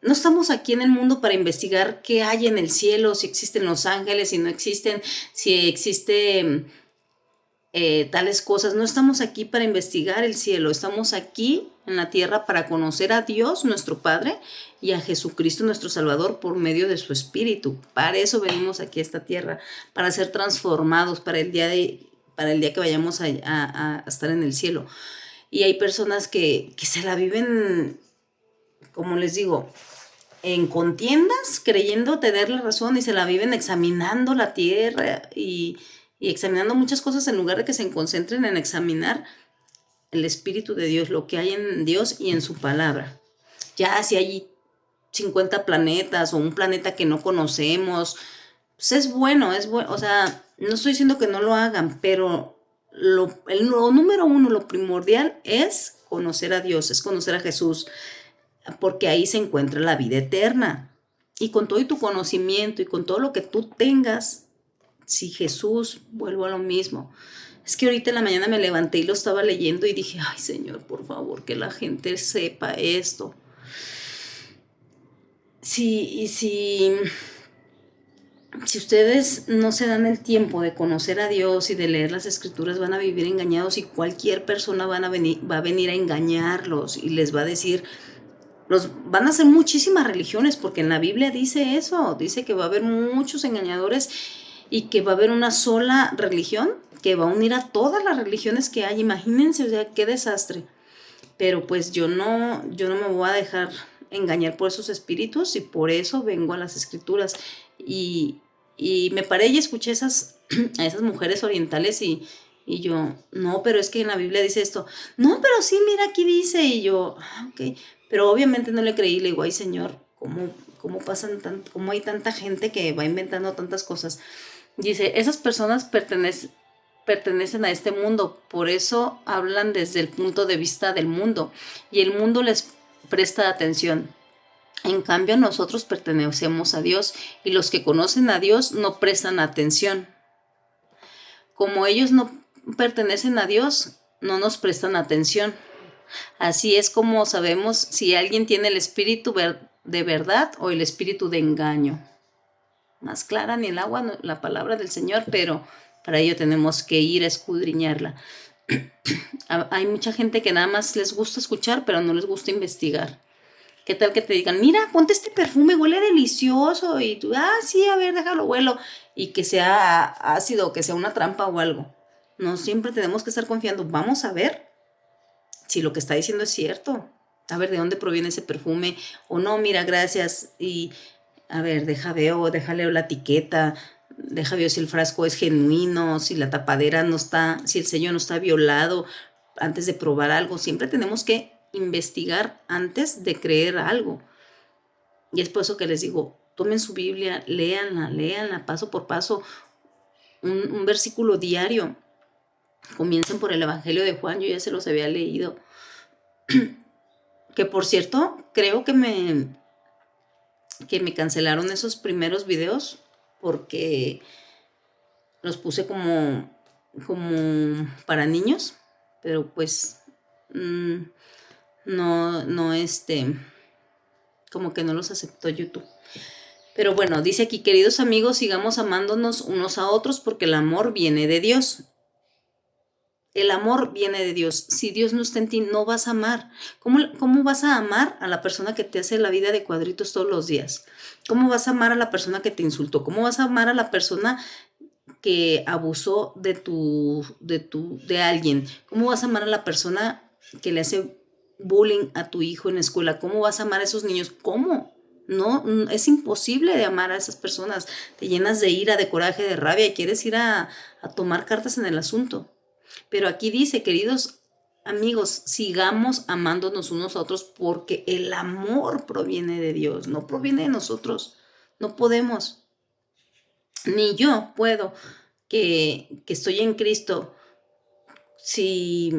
No estamos aquí en el mundo para investigar qué hay en el cielo, si existen los ángeles, si no existen, si existe tales cosas. No estamos aquí para investigar el cielo, estamos aquí en la tierra para conocer a Dios, nuestro Padre, y a Jesucristo, nuestro Salvador, por medio de su Espíritu. Para eso venimos aquí a esta tierra, para ser transformados para el día que vayamos a estar en el cielo. Y hay personas que se la viven, como les digo, en contiendas, creyendo tener la razón, y se la viven examinando la tierra y examinando muchas cosas en lugar de que se concentren en examinar el Espíritu de Dios, lo que hay en Dios y en su palabra. Ya si hay 50 planetas o un planeta que no conocemos, pues es bueno, o sea, no estoy diciendo que no lo hagan, pero lo número uno, lo primordial es conocer a Dios, es conocer a Jesús, porque ahí se encuentra la vida eterna. Y con todo y tu conocimiento y con todo lo que tú tengas, si Jesús, vuelvo a lo mismo. Es que ahorita en la mañana me levanté y lo estaba leyendo y dije, ay Señor, por favor, que la gente sepa esto. Si ustedes no se dan el tiempo de conocer a Dios y de leer las Escrituras, van a vivir engañados, y cualquier persona va a venir a engañarlos y les va a decir... van a hacer muchísimas religiones, porque en la Biblia dice eso, dice que va a haber muchos engañadores y que va a haber una sola religión que va a unir a todas las religiones que hay. Imagínense, o sea, qué desastre. Pero pues yo no me voy a dejar engañar por esos espíritus, y por eso vengo a las Escrituras. Y me paré y escuché a esas mujeres orientales y yo, no, pero es que en la Biblia dice esto. No, pero sí, mira, aquí dice. Y yo, ok. Pero obviamente no le creí. Le digo, ay Señor, ¿cómo hay tanta gente que va inventando tantas cosas? Dice, esas personas pertenecen a este mundo, por eso hablan desde el punto de vista del mundo, y el mundo les presta atención. En cambio, nosotros pertenecemos a Dios, y los que conocen a Dios no prestan atención. Como ellos no pertenecen a Dios, no nos prestan atención. Así es como sabemos si alguien tiene el espíritu de verdad o el espíritu de engaño. Más clara ni el agua, la palabra del Señor, pero para ello tenemos que ir a escudriñarla. Hay mucha gente que nada más les gusta escuchar, pero no les gusta investigar. ¿Qué tal que te digan, mira, ponte este perfume, huele delicioso? Y tú, sí, a ver, déjalo, huelo. Y que sea ácido, que sea una trampa o algo. No siempre tenemos que estar confiando. Vamos a ver si lo que está diciendo es cierto. A ver de dónde proviene ese perfume. O no, mira, gracias. Y a ver, deja leo la etiqueta. Deja ver si el frasco es genuino, si la tapadera no está, si el sello no está violado antes de probar algo. Siempre tenemos que investigar antes de creer algo. Y es por eso que les digo, tomen su Biblia, léanla paso por paso, un versículo diario. Comiencen por el Evangelio de Juan, yo ya se los había leído. Que por cierto, creo que me cancelaron esos primeros videos porque los puse como para niños, pero pues no como que no los aceptó YouTube. Pero bueno, dice aquí, queridos amigos, sigamos amándonos unos a otros porque el amor viene de Dios. El amor viene de Dios. Si Dios no está en ti, no vas a amar. ¿Cómo vas a amar a la persona que te hace la vida de cuadritos todos los días? ¿Cómo vas a amar a la persona que te insultó? ¿Cómo vas a amar a la persona que abusó de alguien? ¿Cómo vas a amar a la persona que le hace bullying a tu hijo en la escuela? ¿Cómo vas a amar a esos niños? ¿Cómo? No, es imposible de amar a esas personas. Te llenas de ira, de coraje, de rabia y quieres ir a tomar cartas en el asunto. Pero aquí dice, queridos amigos, sigamos amándonos unos a otros porque el amor proviene de Dios, no proviene de nosotros. No podemos, ni yo puedo, que estoy en Cristo. Si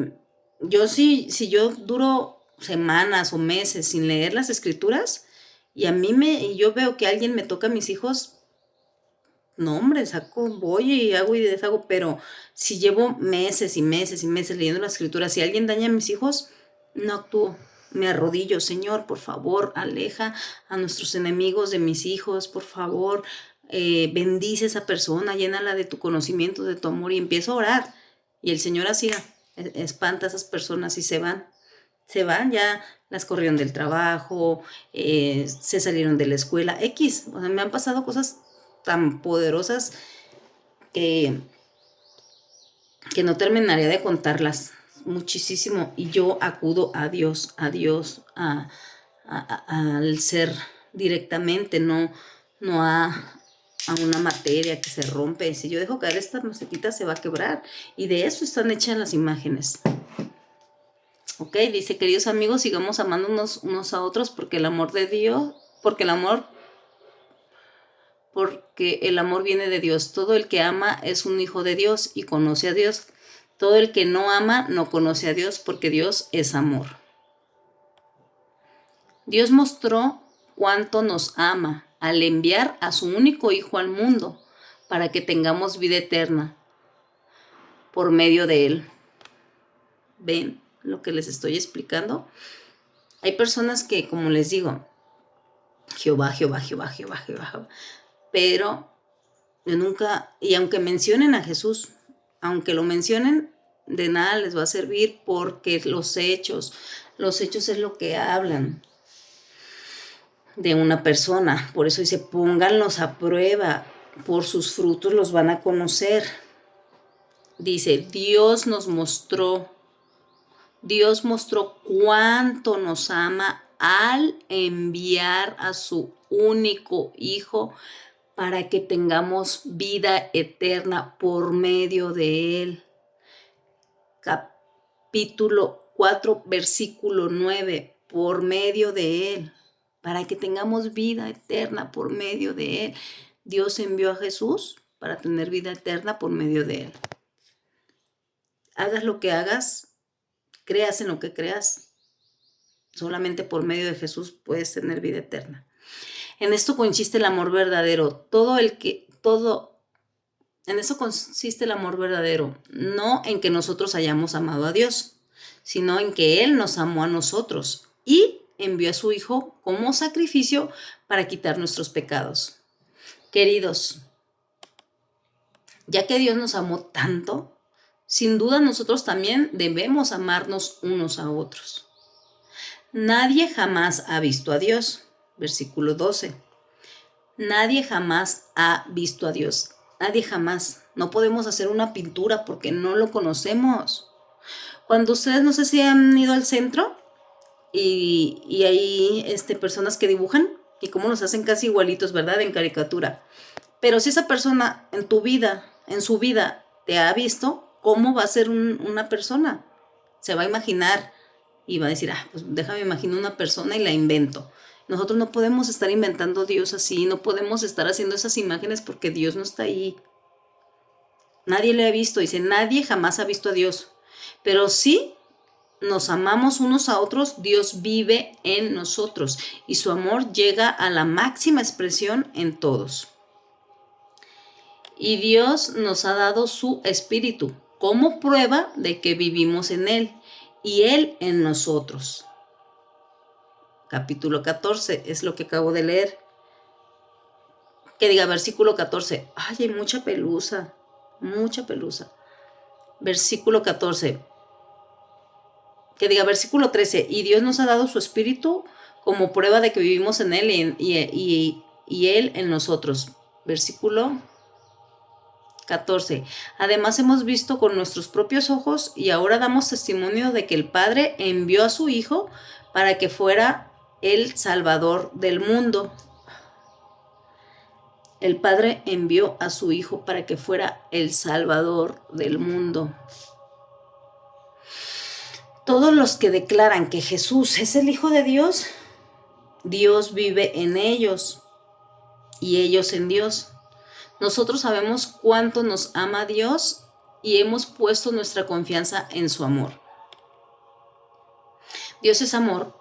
si yo duro semanas o meses sin leer las escrituras y yo veo que alguien me toca a mis hijos, no, hombre, voy y hago y deshago, pero si llevo meses y meses y meses leyendo la escritura, si alguien daña a mis hijos, no actúo. Me arrodillo, Señor, por favor, aleja a nuestros enemigos de mis hijos, por favor, bendice a esa persona, llénala de tu conocimiento, de tu amor, y empiezo a orar. Y el Señor así espanta a esas personas y se van. Se van, ya las corrieron del trabajo, se salieron de la escuela, X. O sea, me han pasado cosas tan poderosas que, que no terminaría de contarlas muchísimo. Y yo acudo a Dios, al ser directamente, no a una materia que se rompe. Si yo dejo caer esta macetita se va a quebrar. Y de eso están hechas las imágenes. Ok, dice, queridos amigos, sigamos amándonos unos a otros porque el amor de Dios, porque el amor viene de Dios. Todo el que ama es un hijo de Dios y conoce a Dios. Todo el que no ama no conoce a Dios porque Dios es amor. Dios mostró cuánto nos ama al enviar a su único hijo al mundo para que tengamos vida eterna por medio de él. ¿Ven lo que les estoy explicando? Hay personas que, como les digo, Jehová, Jehová, Jehová, Jehová, Jehová, pero yo nunca, y aunque mencionen a Jesús, aunque lo mencionen, de nada les va a servir porque los hechos es lo que hablan de una persona. Por eso dice, pónganlos a prueba, por sus frutos los van a conocer. Dice, Dios mostró cuánto nos ama al enviar a su único hijo para que tengamos vida eterna por medio de él. Capítulo 4, versículo 9, por medio de él, para que tengamos vida eterna por medio de él. Dios envió a Jesús para tener vida eterna por medio de él. Hagas lo que hagas, creas en lo que creas, solamente por medio de Jesús puedes tener vida eterna. En esto consiste el amor verdadero. En eso consiste el amor verdadero, no en que nosotros hayamos amado a Dios, sino en que Él nos amó a nosotros y envió a su Hijo como sacrificio para quitar nuestros pecados. Queridos, ya que Dios nos amó tanto, sin duda nosotros también debemos amarnos unos a otros. Nadie jamás ha visto a Dios. Versículo 12. Nadie jamás ha visto a Dios. Nadie jamás. No podemos hacer una pintura porque no lo conocemos. Cuando ustedes, no sé si han ido al centro y hay personas que dibujan y cómo los hacen casi igualitos, ¿verdad? En caricatura. Pero si esa persona en su vida, te ha visto, ¿cómo va a ser una persona? Se va a imaginar y va a decir, pues déjame imaginar una persona y la invento. Nosotros no podemos estar inventando a Dios así, no podemos estar haciendo esas imágenes porque Dios no está ahí. Nadie le ha visto, dice, nadie jamás ha visto a Dios. Pero sí nos amamos unos a otros, Dios vive en nosotros y su amor llega a la máxima expresión en todos. Y Dios nos ha dado su Espíritu como prueba de que vivimos en Él y Él en nosotros. Capítulo 14 es lo que acabo de leer. Que diga versículo 14. Ay, hay mucha pelusa. Versículo 14. Que diga versículo 13. Y Dios nos ha dado su Espíritu como prueba de que vivimos en Él y Él en nosotros. Versículo 14. Además hemos visto con nuestros propios ojos y ahora damos testimonio de que el Padre envió a su Hijo para que fuera el Salvador del mundo. El Padre envió a su Hijo para que fuera el Salvador del mundo. Todos los que declaran que Jesús es el Hijo de Dios, Dios vive en ellos y ellos en Dios. Nosotros sabemos cuánto nos ama Dios y hemos puesto nuestra confianza en su amor. Dios es amor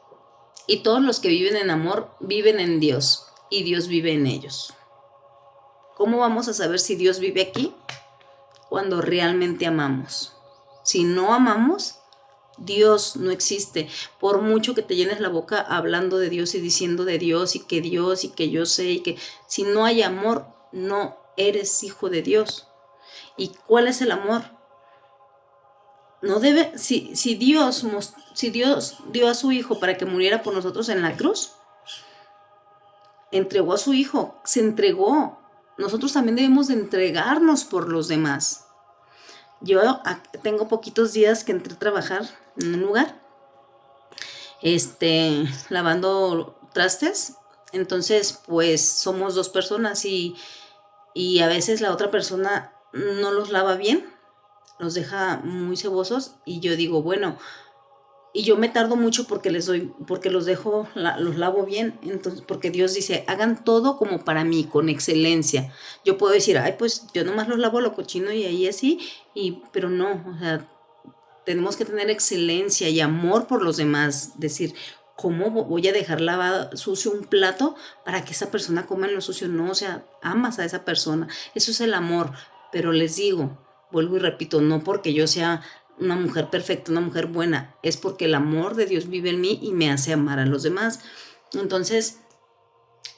y todos los que viven en amor viven en Dios y Dios vive en ellos. ¿Cómo vamos a saber si Dios vive aquí? Cuando realmente amamos. Si no amamos, Dios no existe. Por mucho que te llenes la boca hablando de Dios y diciendo de Dios y que yo sé y que si no hay amor, no eres hijo de Dios. ¿Y cuál es el amor? No debe, si Dios dio a su Hijo para que muriera por nosotros en la cruz, entregó a su Hijo, se entregó. Nosotros también debemos de entregarnos por los demás. Yo tengo poquitos días que entré a trabajar en un lugar, lavando trastes. Entonces, pues somos 2 personas y a veces la otra persona no los lava bien, los deja muy cebosos y yo digo, bueno, y yo me tardo mucho porque los dejo, los lavo bien, entonces, porque Dios dice, hagan todo como para mí, con excelencia. Yo puedo decir, ay, pues yo nomás los lavo lo cochino y ahí así, pero no, o sea, tenemos que tener excelencia y amor por los demás, decir, ¿cómo voy a dejar lavado sucio un plato para que esa persona coma en lo sucio? No, o sea, amas a esa persona, eso es el amor, pero les digo, vuelvo y repito, no porque yo sea una mujer perfecta, una mujer buena, es porque el amor de Dios vive en mí y me hace amar a los demás. Entonces,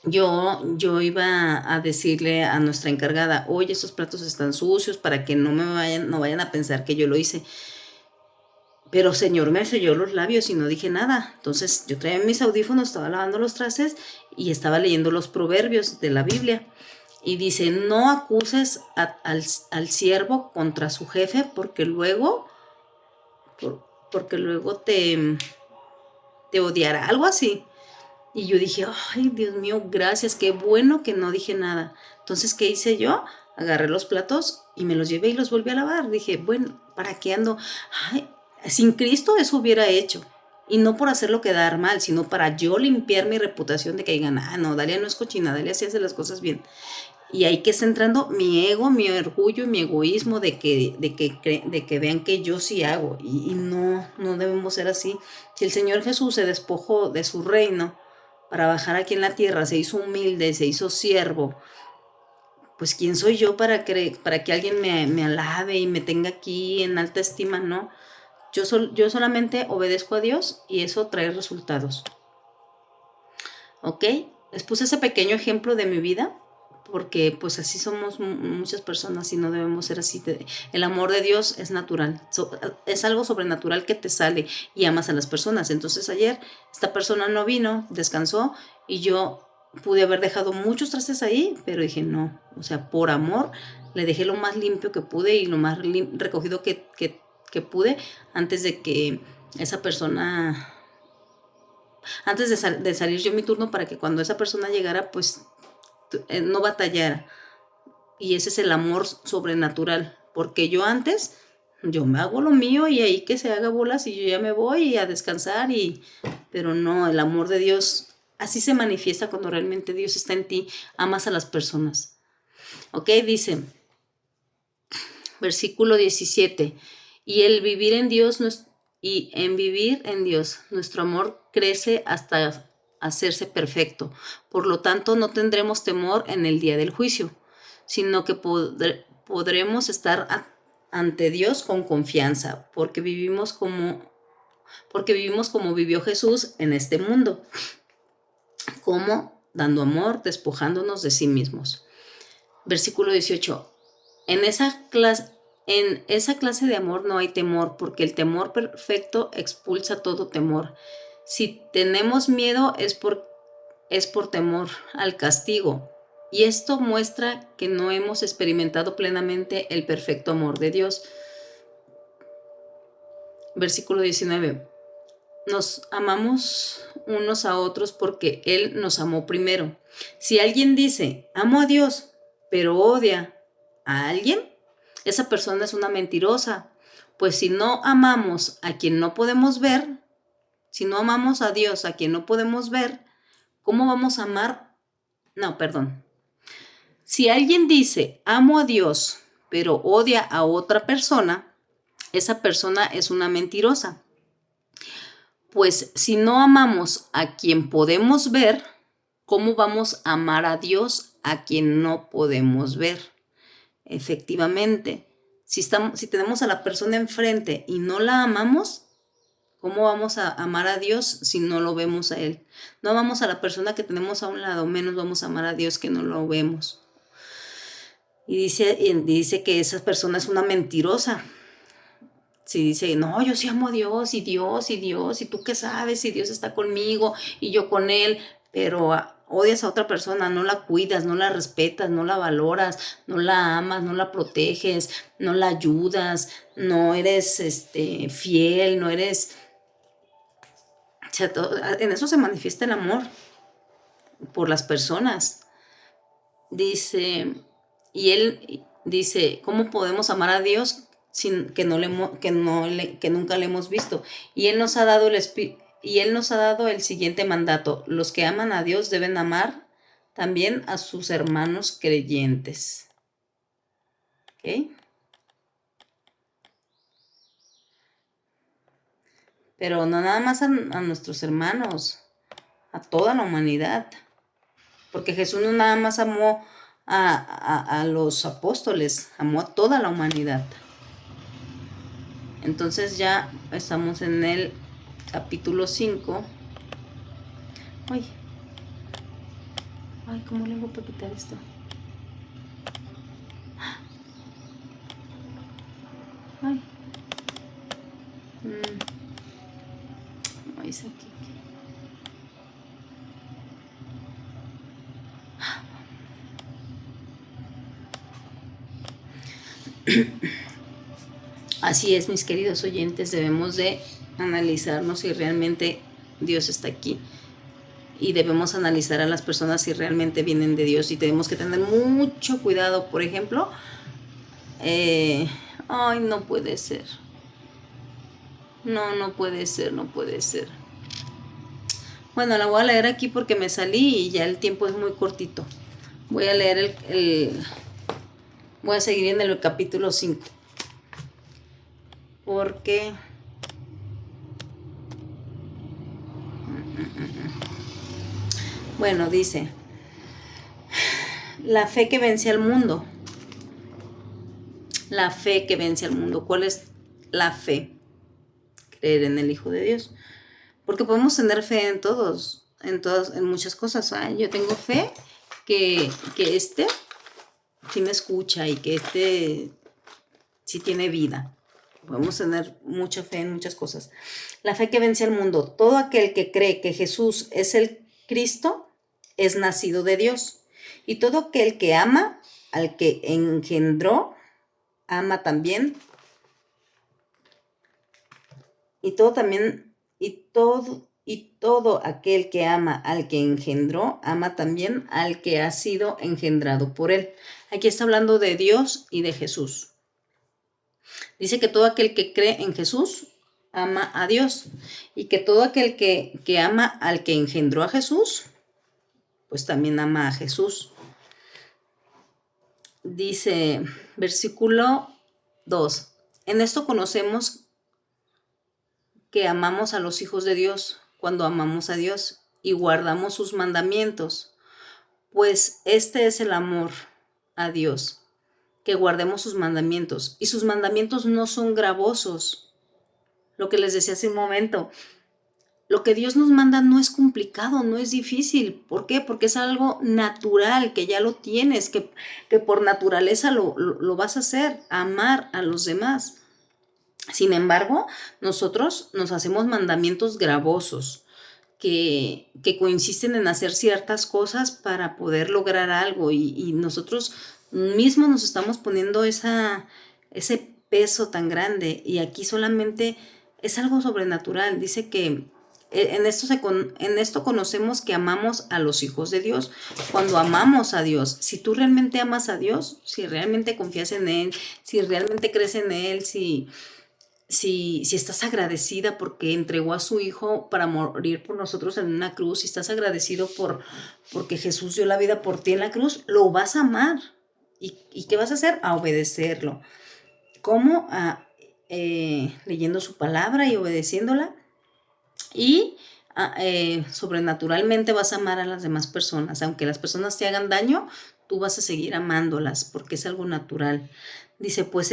yo iba a decirle a nuestra encargada, oye, estos platos están sucios para que no vayan a pensar que yo lo hice. Pero Señor me selló los labios y no dije nada. Entonces yo traía mis audífonos, estaba lavando los trastes y estaba leyendo los proverbios de la Biblia. Y dice, no acuses al siervo contra su jefe porque luego te odiará, algo así. Y yo dije, ay, Dios mío, gracias, qué bueno que no dije nada. Entonces, ¿qué hice yo? Agarré los platos y me los llevé y los volví a lavar. Dije, bueno, ¿para qué ando? Ay, sin Cristo eso hubiera hecho. Y no por hacerlo quedar mal, sino para yo limpiar mi reputación de que digan, ah, no, Dalia no es cochina, Dalia sí hace las cosas bien. Y ahí que está entrando mi ego, mi orgullo y mi egoísmo de que vean que yo sí hago. Y no debemos ser así. Si el Señor Jesús se despojó de su reino para bajar aquí en la tierra, se hizo humilde, se hizo siervo, pues ¿quién soy yo para que alguien me alabe y me tenga aquí en alta estima? No, yo solamente obedezco a Dios y eso trae resultados. ¿Ok? Les puse ese pequeño ejemplo de mi vida porque pues así somos muchas personas y no debemos ser así. El amor de Dios es natural, es algo sobrenatural que te sale y amas a las personas. Entonces ayer esta persona no vino, descansó y yo pude haber dejado muchos trastes ahí, pero dije no, o sea, por amor le dejé lo más limpio que pude y lo más recogido que pude antes de que esa persona, antes de salir yo mi turno para que cuando esa persona llegara pues no batallara. Y ese es el amor sobrenatural, porque yo antes, yo me hago lo mío y ahí que se haga bolas y yo ya me voy a descansar, pero no, el amor de Dios así se manifiesta cuando realmente Dios está en ti, amas a las personas. ¿Ok? Dice, versículo 17, y el vivir en Dios y en vivir en Dios, nuestro amor crece hasta hacerse perfecto. Por lo tanto, no tendremos temor en el día del juicio, sino que podremos estar ante Dios con confianza, porque vivimos como vivió Jesús en este mundo, como dando amor, despojándonos de sí mismos. Versículo 18. En esa clase de amor no hay temor, porque el temor perfecto expulsa todo temor. Si tenemos miedo es por temor al castigo, y esto muestra que no hemos experimentado plenamente el perfecto amor de Dios. Versículo 19. nos amamos unos a otros porque Él nos amó primero. Si alguien dice, amo a Dios, pero odia a alguien, esa persona es una mentirosa. Pues si no amamos a quien no podemos ver, si no amamos a Dios a quien no podemos ver, ¿cómo vamos a amar? No, perdón. Si alguien dice, amo a Dios, pero odia a otra persona, esa persona es una mentirosa. Pues si no amamos a quien podemos ver, ¿cómo vamos a amar a Dios a quien no podemos ver? Efectivamente, si tenemos a la persona enfrente y no la amamos, ¿cómo vamos a amar a Dios si no lo vemos a Él? No amamos a la persona que tenemos a un lado, menos vamos a amar a Dios que no lo vemos. Y dice que esa persona es una mentirosa. Si dice, no, yo sí amo a Dios, y Dios, y Dios, y tú qué sabes, si Dios está conmigo y yo con Él, pero odias a otra persona, no la cuidas, no la respetas, no la valoras, no la amas, no la proteges, no la ayudas, no eres fiel, no eres... O sea, en eso se manifiesta el amor por las personas. Dice, y él dice, ¿cómo podemos amar a Dios sin que nunca le hemos visto? Y él nos ha dado el siguiente mandato: los que aman a Dios deben amar también a sus hermanos creyentes. ¿Ok? Pero no nada más a nuestros hermanos, a toda la humanidad. Porque Jesús no nada más amó a los apóstoles, amó a toda la humanidad. Entonces ya estamos en el capítulo 5. Ay, ¿cómo le hago para quitar esto? Ay. Ay, es aquí. Así es, mis queridos oyentes, debemos de analizarnos si realmente Dios está aquí. Y debemos analizar a las personas si realmente vienen de Dios, y tenemos que tener mucho cuidado. Por ejemplo, ay, no puede ser. No puede ser, no puede ser. Bueno, la voy a leer aquí porque me salí y ya el tiempo es muy cortito. Voy a leer voy a seguir en el capítulo 5. Porque... Bueno, dice, la fe que vence al mundo. La fe que vence al mundo. ¿Cuál es la fe? Creer en el Hijo de Dios. Porque podemos tener fe en todos, en muchas cosas. Yo tengo fe que sí me escucha y que sí tiene vida. Podemos tener mucha fe en muchas cosas. La fe que vence al mundo. Todo aquel que cree que Jesús es el Cristo es nacido de Dios. Y todo aquel que ama al que engendró, ama también. Y todo aquel que ama al que engendró, ama también al que ha sido engendrado por él. Aquí está hablando de Dios y de Jesús. Dice que todo aquel que cree en Jesús ama a Dios, y que todo aquel que ama al que engendró a Jesús, pues también ama a Jesús. Dice, versículo 2, en esto conocemos que amamos a los hijos de Dios, cuando amamos a Dios y guardamos sus mandamientos, pues este es el amor a Dios, que guardemos sus mandamientos, y sus mandamientos no son gravosos. Lo que les decía hace un momento, lo que Dios nos manda no es complicado, no es difícil. ¿Por qué? Porque es algo natural, que ya lo tienes, que por naturaleza lo vas a hacer, amar a los demás. Sin embargo, nosotros nos hacemos mandamientos gravosos que consisten en hacer ciertas cosas para poder lograr algo, y nosotros mismos nos estamos poniendo ese peso tan grande, y aquí solamente es algo sobrenatural. Dice que en esto conocemos que amamos a los hijos de Dios, cuando amamos a Dios. Si tú realmente amas a Dios, si realmente confías en Él, si realmente crees en Él, si estás agradecida porque entregó a su hijo para morir por nosotros en una cruz, si estás agradecido porque Jesús dio la vida por ti en la cruz, lo vas a amar. ¿Y qué vas a hacer? A obedecerlo. ¿Cómo? Leyendo su palabra y obedeciéndola. Y sobrenaturalmente vas a amar a las demás personas. Aunque las personas te hagan daño, tú vas a seguir amándolas porque es algo natural. Dice, pues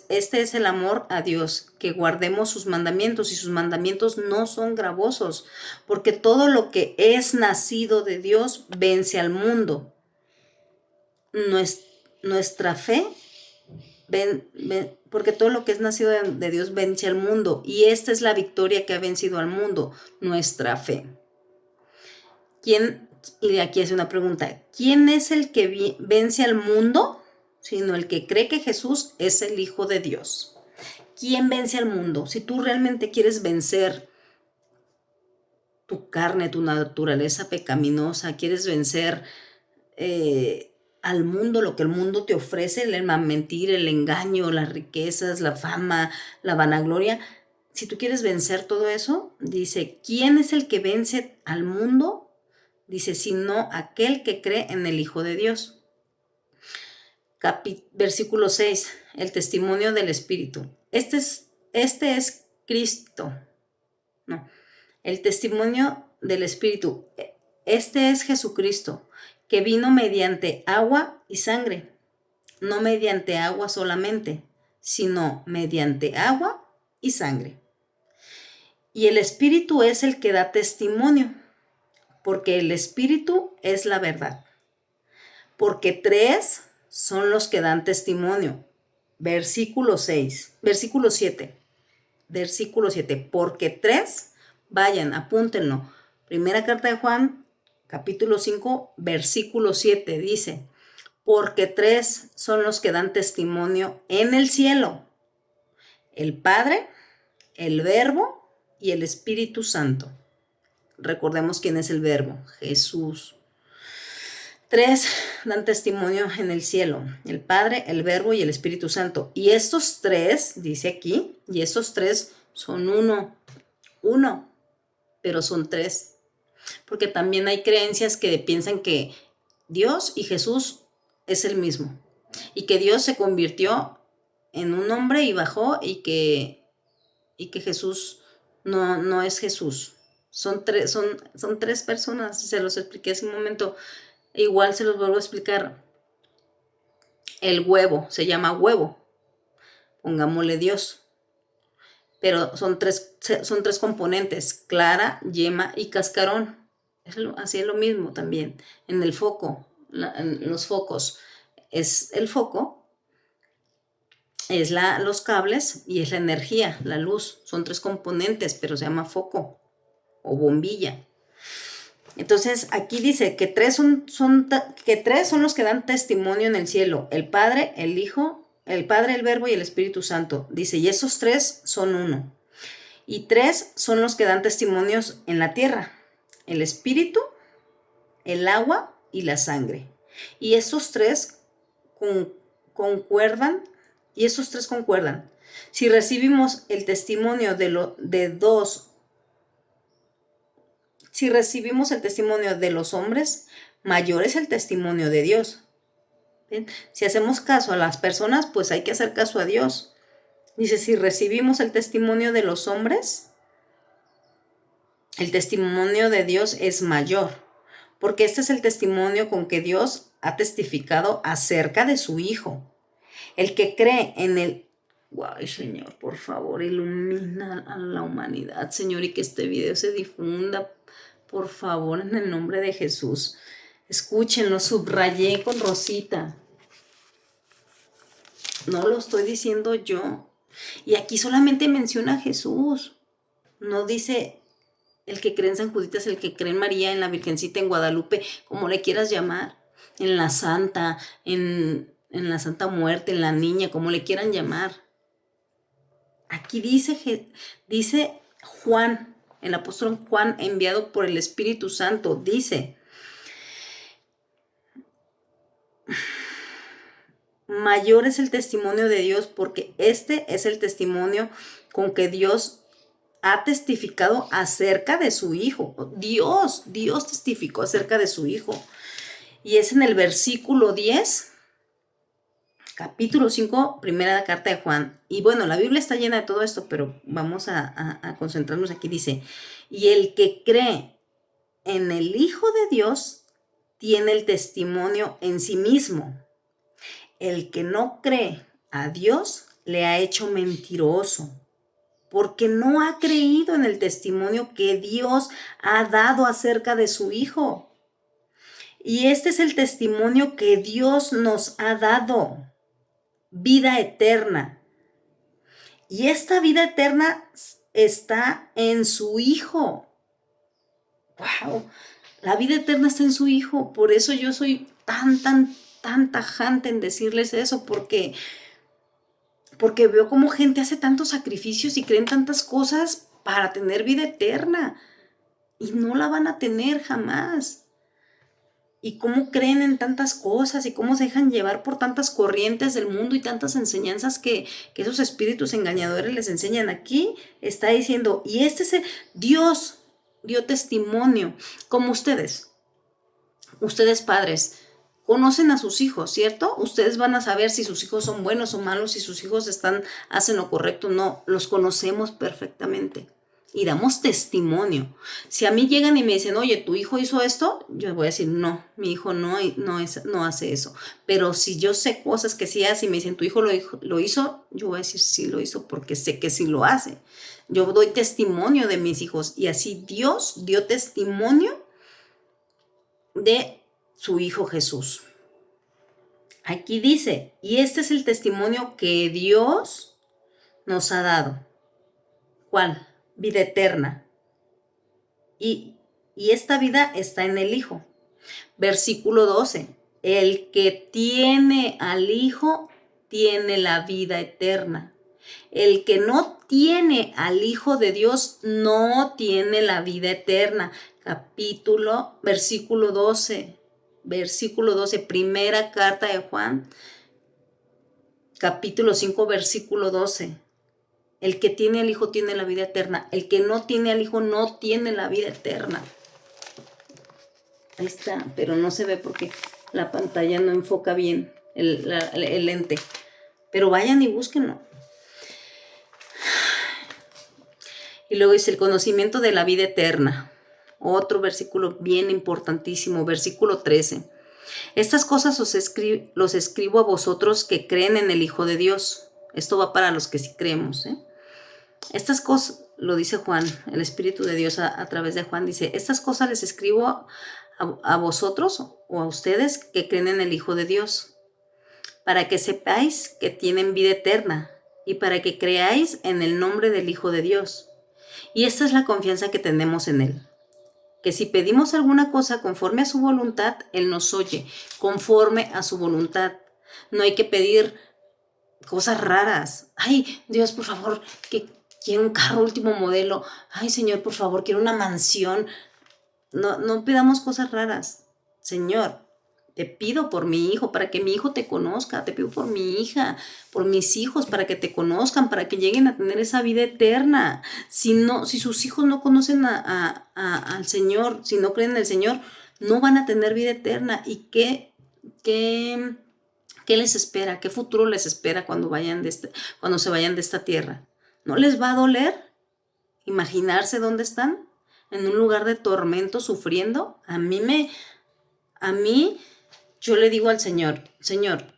este es el amor a Dios, que guardemos sus mandamientos, y sus mandamientos no son gravosos, porque todo lo que es nacido de Dios vence al mundo. Nuestra fe, porque todo lo que es nacido de Dios vence al mundo, y esta es la victoria que ha vencido al mundo, nuestra fe. Y aquí hace una pregunta, ¿quién es el que vence al mundo? Sino el que cree que Jesús es el Hijo de Dios. ¿Quién vence al mundo? Si tú realmente quieres vencer tu carne, tu naturaleza pecaminosa, quieres vencer al mundo, lo que el mundo te ofrece, el mentir, el engaño, las riquezas, la fama, la vanagloria. Si tú quieres vencer todo eso, dice, ¿quién es el que vence al mundo? Dice, sino aquel que cree en el Hijo de Dios. Versículo 6, el testimonio del Espíritu. Este es Cristo. No, el testimonio del Espíritu. Este es Jesucristo, que vino mediante agua y sangre. No mediante agua solamente, sino mediante agua y sangre. Y el Espíritu es el que da testimonio, porque el Espíritu es la verdad. Porque 3 son los que dan testimonio. Versículo 7. Porque 3, vayan, apúntenlo. Primera carta de Juan, capítulo 5, versículo 7, dice, porque 3 son los que dan testimonio en el cielo: el Padre, el Verbo y el Espíritu Santo. Recordemos quién es el Verbo, Jesús. 3 dan testimonio en el cielo: el Padre, el Verbo y el Espíritu Santo. Y estos 3, dice aquí, y estos 3 son uno, pero son 3. Porque también hay creencias que piensan que Dios y Jesús es el mismo, y que Dios se convirtió en un hombre y bajó, y que Jesús no es Jesús. Son 3 personas, se los expliqué hace un momento. Igual se los vuelvo a explicar. El huevo se llama huevo, pongámosle Dios, pero son tres componentes: clara, yema y cascarón. Así es lo mismo también en el foco, en los focos. Es el foco, es los cables y es la energía, la luz. Son 3 componentes, pero se llama foco o bombilla. Entonces aquí dice que 3 son los que dan testimonio en el cielo: el Padre, el Hijo, el Padre, el Verbo y el Espíritu Santo. Dice, y esos 3 son uno. Y 3 son los que dan testimonios en la tierra: el Espíritu, el agua y la sangre. Y esos 3 concuerdan. Si recibimos el testimonio si recibimos el testimonio de los hombres, mayor es el testimonio de Dios. ¿Ven? Si hacemos caso a las personas, pues hay que hacer caso a Dios. Dice, si recibimos el testimonio de los hombres, el testimonio de Dios es mayor, porque este es el testimonio con que Dios ha testificado acerca de su Hijo. El que cree en él. Guay, Señor, por favor, ilumina a la humanidad, Señor, y que este video se difunda, por favor, en el nombre de Jesús. Escúchenlo, subrayé con rosita. No lo estoy diciendo yo. Y aquí solamente menciona a Jesús. No dice el que cree en San Juditas, el que cree en María, en la Virgencita, en Guadalupe, como le quieras llamar, en la Santa, en la Santa Muerte, en la Niña, como le quieran llamar. Aquí dice Juan, El apóstol Juan, enviado por el Espíritu Santo, dice: mayor es el testimonio de Dios, porque este es el testimonio con que Dios ha testificado acerca de su Hijo. Dios testificó acerca de su Hijo. Y es en el versículo 10, capítulo 5, primera carta de Juan. Y bueno, la Biblia está llena de todo esto, pero vamos a concentrarnos aquí. Dice: y el que cree en el Hijo de Dios tiene el testimonio en sí mismo. El que no cree a Dios le ha hecho mentiroso, porque no ha creído en el testimonio que Dios ha dado acerca de su Hijo. Y este es el testimonio que Dios nos ha dado: vida eterna. Y esta vida eterna está en su Hijo. ¡Wow! La vida eterna está en su Hijo. Por eso yo soy tan tajante en decirles eso, porque veo cómo gente hace tantos sacrificios y creen tantas cosas para tener vida eterna. Y no la van a tener jamás. Y cómo creen en tantas cosas y cómo se dejan llevar por tantas corrientes del mundo y tantas enseñanzas que esos espíritus engañadores les enseñan. Aquí está diciendo, y este es Dios dio testimonio, como ustedes padres, conocen a sus hijos, ¿cierto? Ustedes van a saber si sus hijos son buenos o malos, si sus hijos hacen lo correcto o no. Los conocemos perfectamente y damos testimonio. Si a mí llegan y me dicen, oye, ¿tu hijo hizo esto? Yo voy a decir, no, mi hijo no hace eso. Pero si yo sé cosas que sí hace y me dicen, ¿tu hijo lo hizo? Yo voy a decir, sí lo hizo, porque sé que sí lo hace. Yo doy testimonio de mis hijos, y así Dios dio testimonio de su Hijo Jesús. Aquí dice, y este es el testimonio que Dios nos ha dado. ¿Cuál? Vida eterna. Y esta vida está en el Hijo. Versículo 12. El que tiene al Hijo tiene la vida eterna. El que no tiene al Hijo de Dios no tiene la vida eterna. Versículo 12. Versículo 12, primera carta de Juan, capítulo 5, versículo 12. El que tiene al Hijo tiene la vida eterna. El que no tiene al Hijo no tiene la vida eterna. Ahí está, pero no se ve porque la pantalla no enfoca bien el lente. Pero vayan y búsquenlo. Y luego dice el conocimiento de la vida eterna. Otro versículo bien importantísimo, versículo 13. Estas cosas los escribo a vosotros que creen en el Hijo de Dios. Esto va para los que sí creemos, ¿eh? Estas cosas, lo dice Juan, el Espíritu de Dios a través de Juan, dice, estas cosas les escribo a vosotros o a ustedes que creen en el Hijo de Dios, para que sepáis que tienen vida eterna y para que creáis en el nombre del Hijo de Dios. Y esta es la confianza que tenemos en Él, que si pedimos alguna cosa conforme a su voluntad, Él nos oye, conforme a su voluntad. No hay que pedir cosas raras. Ay, Dios, por favor, que quiero un carro último modelo. Ay, Señor, por favor, quiero una mansión. No pidamos cosas raras. Señor, te pido por mi hijo, para que mi hijo te conozca. Te pido por mi hija, por mis hijos, para que te conozcan, para que lleguen a tener esa vida eterna. Si sus hijos no conocen al Señor, si no creen en el Señor, no van a tener vida eterna. ¿Y qué les espera? ¿Qué futuro les espera cuando se vayan de esta tierra? ¿No les va a doler imaginarse dónde están? En un lugar de tormento, sufriendo. A mí, yo le digo al Señor, Señor,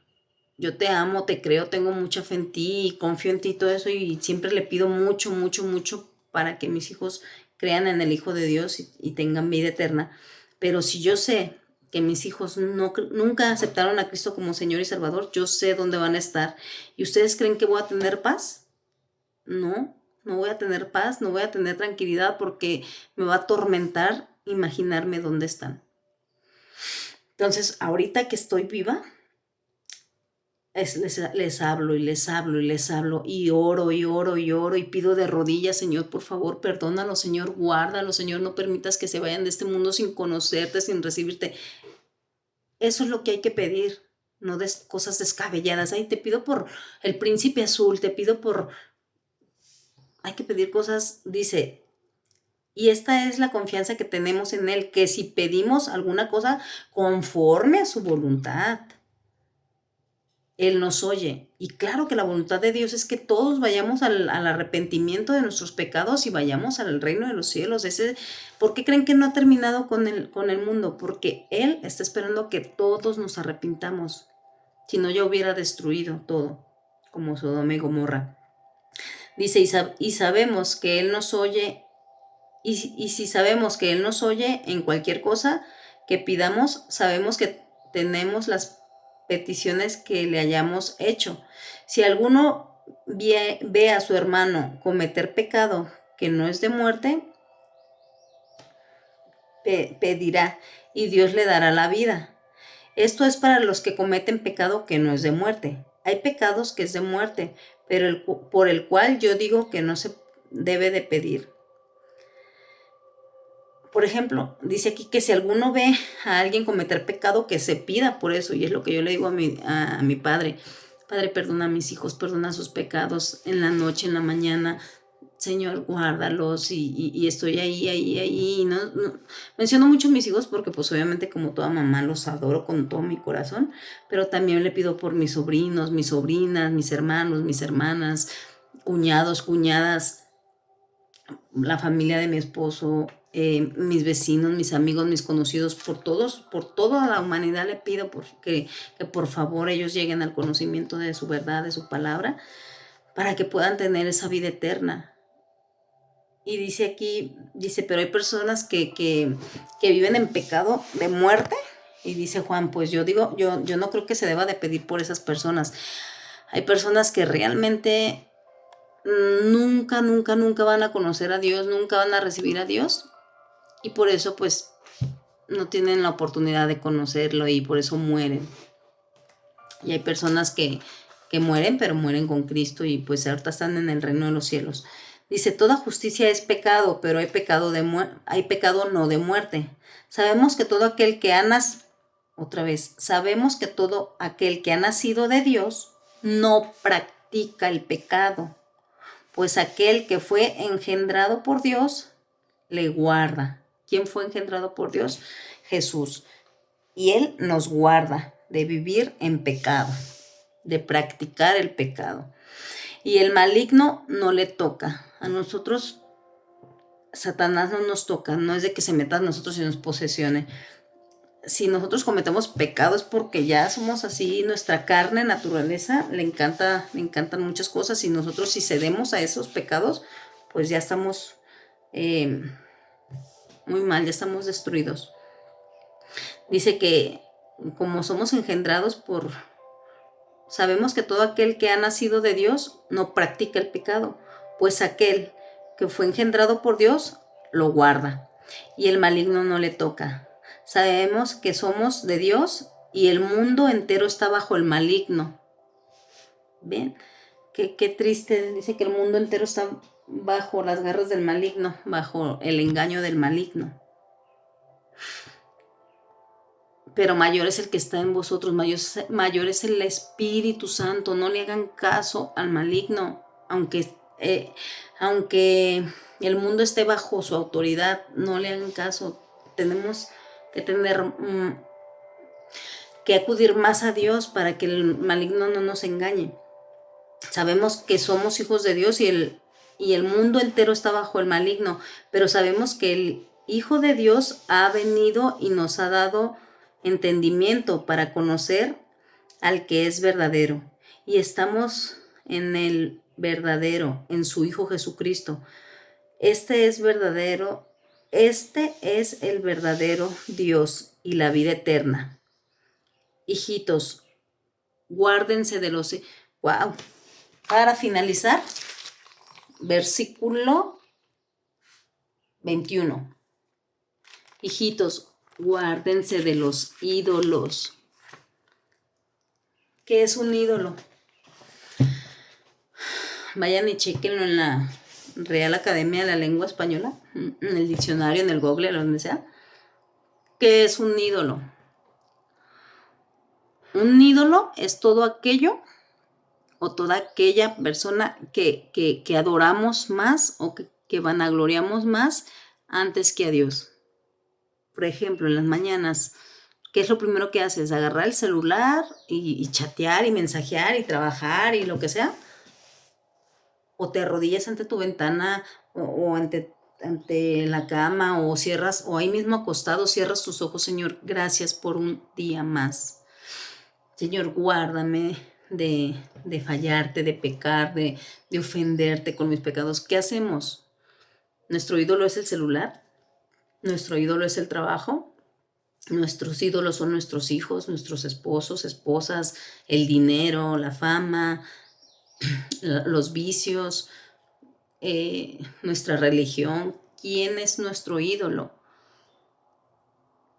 yo te amo, te creo, tengo mucha fe en ti, confío en ti y todo eso, y siempre le pido mucho, mucho, mucho para que mis hijos crean en el Hijo de Dios y tengan vida eterna. Pero si yo sé que mis hijos nunca aceptaron a Cristo como Señor y Salvador, yo sé dónde van a estar. ¿Y ustedes creen que voy a tener paz? No voy a tener paz, no voy a tener tranquilidad, porque me va a atormentar imaginarme dónde están. Entonces, ahorita que estoy viva, les hablo y les hablo y les hablo y oro y oro y oro y pido de rodillas, Señor, por favor, perdónalo, Señor, guárdalo, Señor, no permitas que se vayan de este mundo sin conocerte, sin recibirte. Eso es lo que hay que pedir, no des cosas descabelladas. Ay, te pido por el príncipe azul, te pido por... Hay que pedir cosas, dice, y esta es la confianza que tenemos en Él, que si pedimos alguna cosa conforme a su voluntad, Él nos oye. Y claro que la voluntad de Dios es que todos vayamos al arrepentimiento de nuestros pecados y vayamos al reino de los cielos. ¿Por qué creen que no ha terminado con el mundo? Porque Él está esperando que todos nos arrepintamos. Si no, ya hubiera destruido todo, como Sodoma y Gomorra. Dice, y sabemos que Él nos oye, y si sabemos que Él nos oye en cualquier cosa que pidamos, sabemos que tenemos las peticiones que le hayamos hecho. Si alguno ve a su hermano cometer pecado que no es de muerte, pedirá y Dios le dará la vida. Esto es para los que cometen pecado que no es de muerte. Hay pecados que es de muerte, pero por el cual yo digo que no se debe de pedir. Por ejemplo, dice aquí que si alguno ve a alguien cometer pecado, que se pida por eso. Y es lo que yo le digo a mi padre. Padre, perdona a mis hijos, perdona sus pecados en la noche, en la mañana. Señor, guárdalos y estoy ahí. No. Menciono mucho a mis hijos porque pues obviamente como toda mamá los adoro con todo mi corazón, pero también le pido por mis sobrinos, mis sobrinas, mis hermanos, mis hermanas, cuñados, cuñadas, la familia de mi esposo, mis vecinos, mis amigos, mis conocidos, por todos, por toda la humanidad le pido que por favor ellos lleguen al conocimiento de su verdad, de su palabra, para que puedan tener esa vida eterna. Y dice aquí, pero hay personas que viven en pecado de muerte. Y dice Juan, pues yo no creo que se deba de pedir por esas personas. Hay personas que realmente nunca van a conocer a Dios, nunca van a recibir a Dios. Y por eso pues no tienen la oportunidad de conocerlo y por eso mueren. Y hay personas que mueren, pero mueren con Cristo y pues ahorita están en el reino de los cielos. Dice, toda justicia es pecado, pero hay pecado no de muerte. Sabemos que todo aquel que ha nacido de Dios no practica el pecado, pues aquel que fue engendrado por Dios le guarda. ¿Quién fue engendrado por Dios? Jesús. Y Él nos guarda de vivir en pecado, de practicar el pecado. Y el maligno no le toca. A nosotros, Satanás no nos toca. No es de que se meta a nosotros y nos posesione. Si nosotros cometemos pecados porque ya somos así, nuestra carne, naturaleza, le encantan muchas cosas. Y nosotros si cedemos a esos pecados, pues ya estamos muy mal, ya estamos destruidos. Dice que como somos engendrados sabemos que todo aquel que ha nacido de Dios no practica el pecado, pues aquel que fue engendrado por Dios lo guarda y el maligno no le toca. Sabemos que somos de Dios y el mundo entero está bajo el maligno. ¿Ven? Qué triste, dice que el mundo entero está bajo las garras del maligno, bajo el engaño del maligno. Pero mayor es el que está en vosotros, mayor es el Espíritu Santo. No le hagan caso al maligno, aunque el mundo esté bajo su autoridad, no le hagan caso. Tenemos que que acudir más a Dios para que el maligno no nos engañe. Sabemos que somos hijos de Dios y el mundo entero está bajo el maligno, pero sabemos que el Hijo de Dios ha venido y nos ha dado entendimiento para conocer al que es verdadero. Y estamos en el verdadero, en su Hijo Jesucristo. Este es el verdadero Dios y la vida eterna. Hijitos, guárdense de los... ¡Wow! Para finalizar, versículo 21. Hijitos, guárdense de los ídolos ¿Qué es un ídolo? Vayan y chequenlo en la Real Academia de la Lengua Española, en el diccionario, en el Google, donde sea. ¿Qué es un ídolo? Un ídolo es todo aquello o toda aquella persona que adoramos más o que vanagloriamos más antes que a Dios. Por ejemplo, en las mañanas, ¿qué es lo primero que haces? Agarrar el celular y chatear y mensajear y trabajar y lo que sea. O te arrodillas ante tu ventana o ante la cama o cierras, o ahí mismo acostado, cierras tus ojos. Señor, gracias por un día más. Señor, guárdame de fallarte, de pecar, de ofenderte con mis pecados. ¿Qué hacemos? ¿Nuestro ídolo es el celular? ¿Nuestro ídolo es el trabajo? Nuestros ídolos son nuestros hijos, nuestros esposos, esposas, el dinero, la fama, los vicios, nuestra religión. ¿Quién es nuestro ídolo?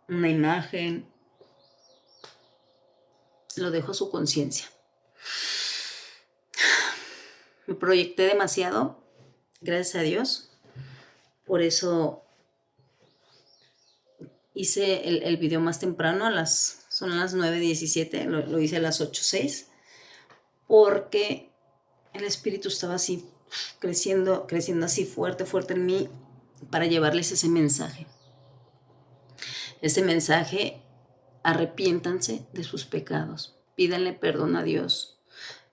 Una imagen. Lo dejo a su conciencia. Me proyecté demasiado, gracias a Dios. Por eso hice el video más temprano, son las 9:17, lo hice a las 8:06, porque el espíritu estaba así creciendo así fuerte en mí para llevarles ese mensaje. Ese mensaje: arrepiéntanse de sus pecados, pídanle perdón a Dios,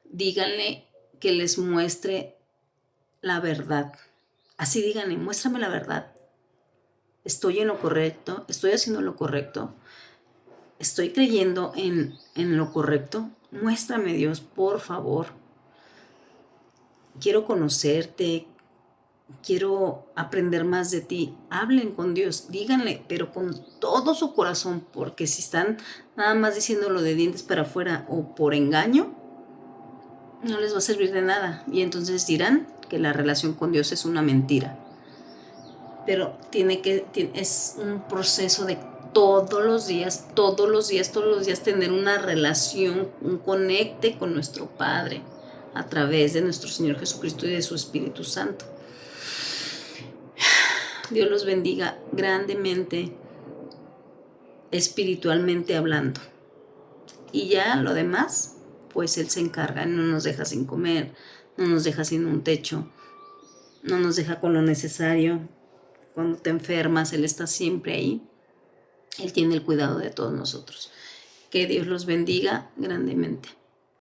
díganle que les muestre la verdad. Así díganle: muéstrame la verdad. Estoy en lo correcto, estoy haciendo lo correcto, estoy creyendo en lo correcto. Muéstrame, Dios, por favor. Quiero conocerte, quiero aprender más de ti. Hablen con Dios, díganle, pero con todo su corazón, porque si están nada más diciéndolo de dientes para afuera o por engaño, no les va a servir de nada. Y entonces dirán que la relación con Dios es una mentira. Pero es un proceso de todos los días tener una relación, un conecte con nuestro Padre a través de nuestro Señor Jesucristo y de su Espíritu Santo. Dios los bendiga grandemente, espiritualmente hablando. Y ya lo demás, pues Él se encarga. No nos deja sin comer, no nos deja sin un techo, no nos deja con lo necesario. Cuando te enfermas, Él está siempre ahí. Él tiene el cuidado de todos nosotros. Que Dios los bendiga grandemente.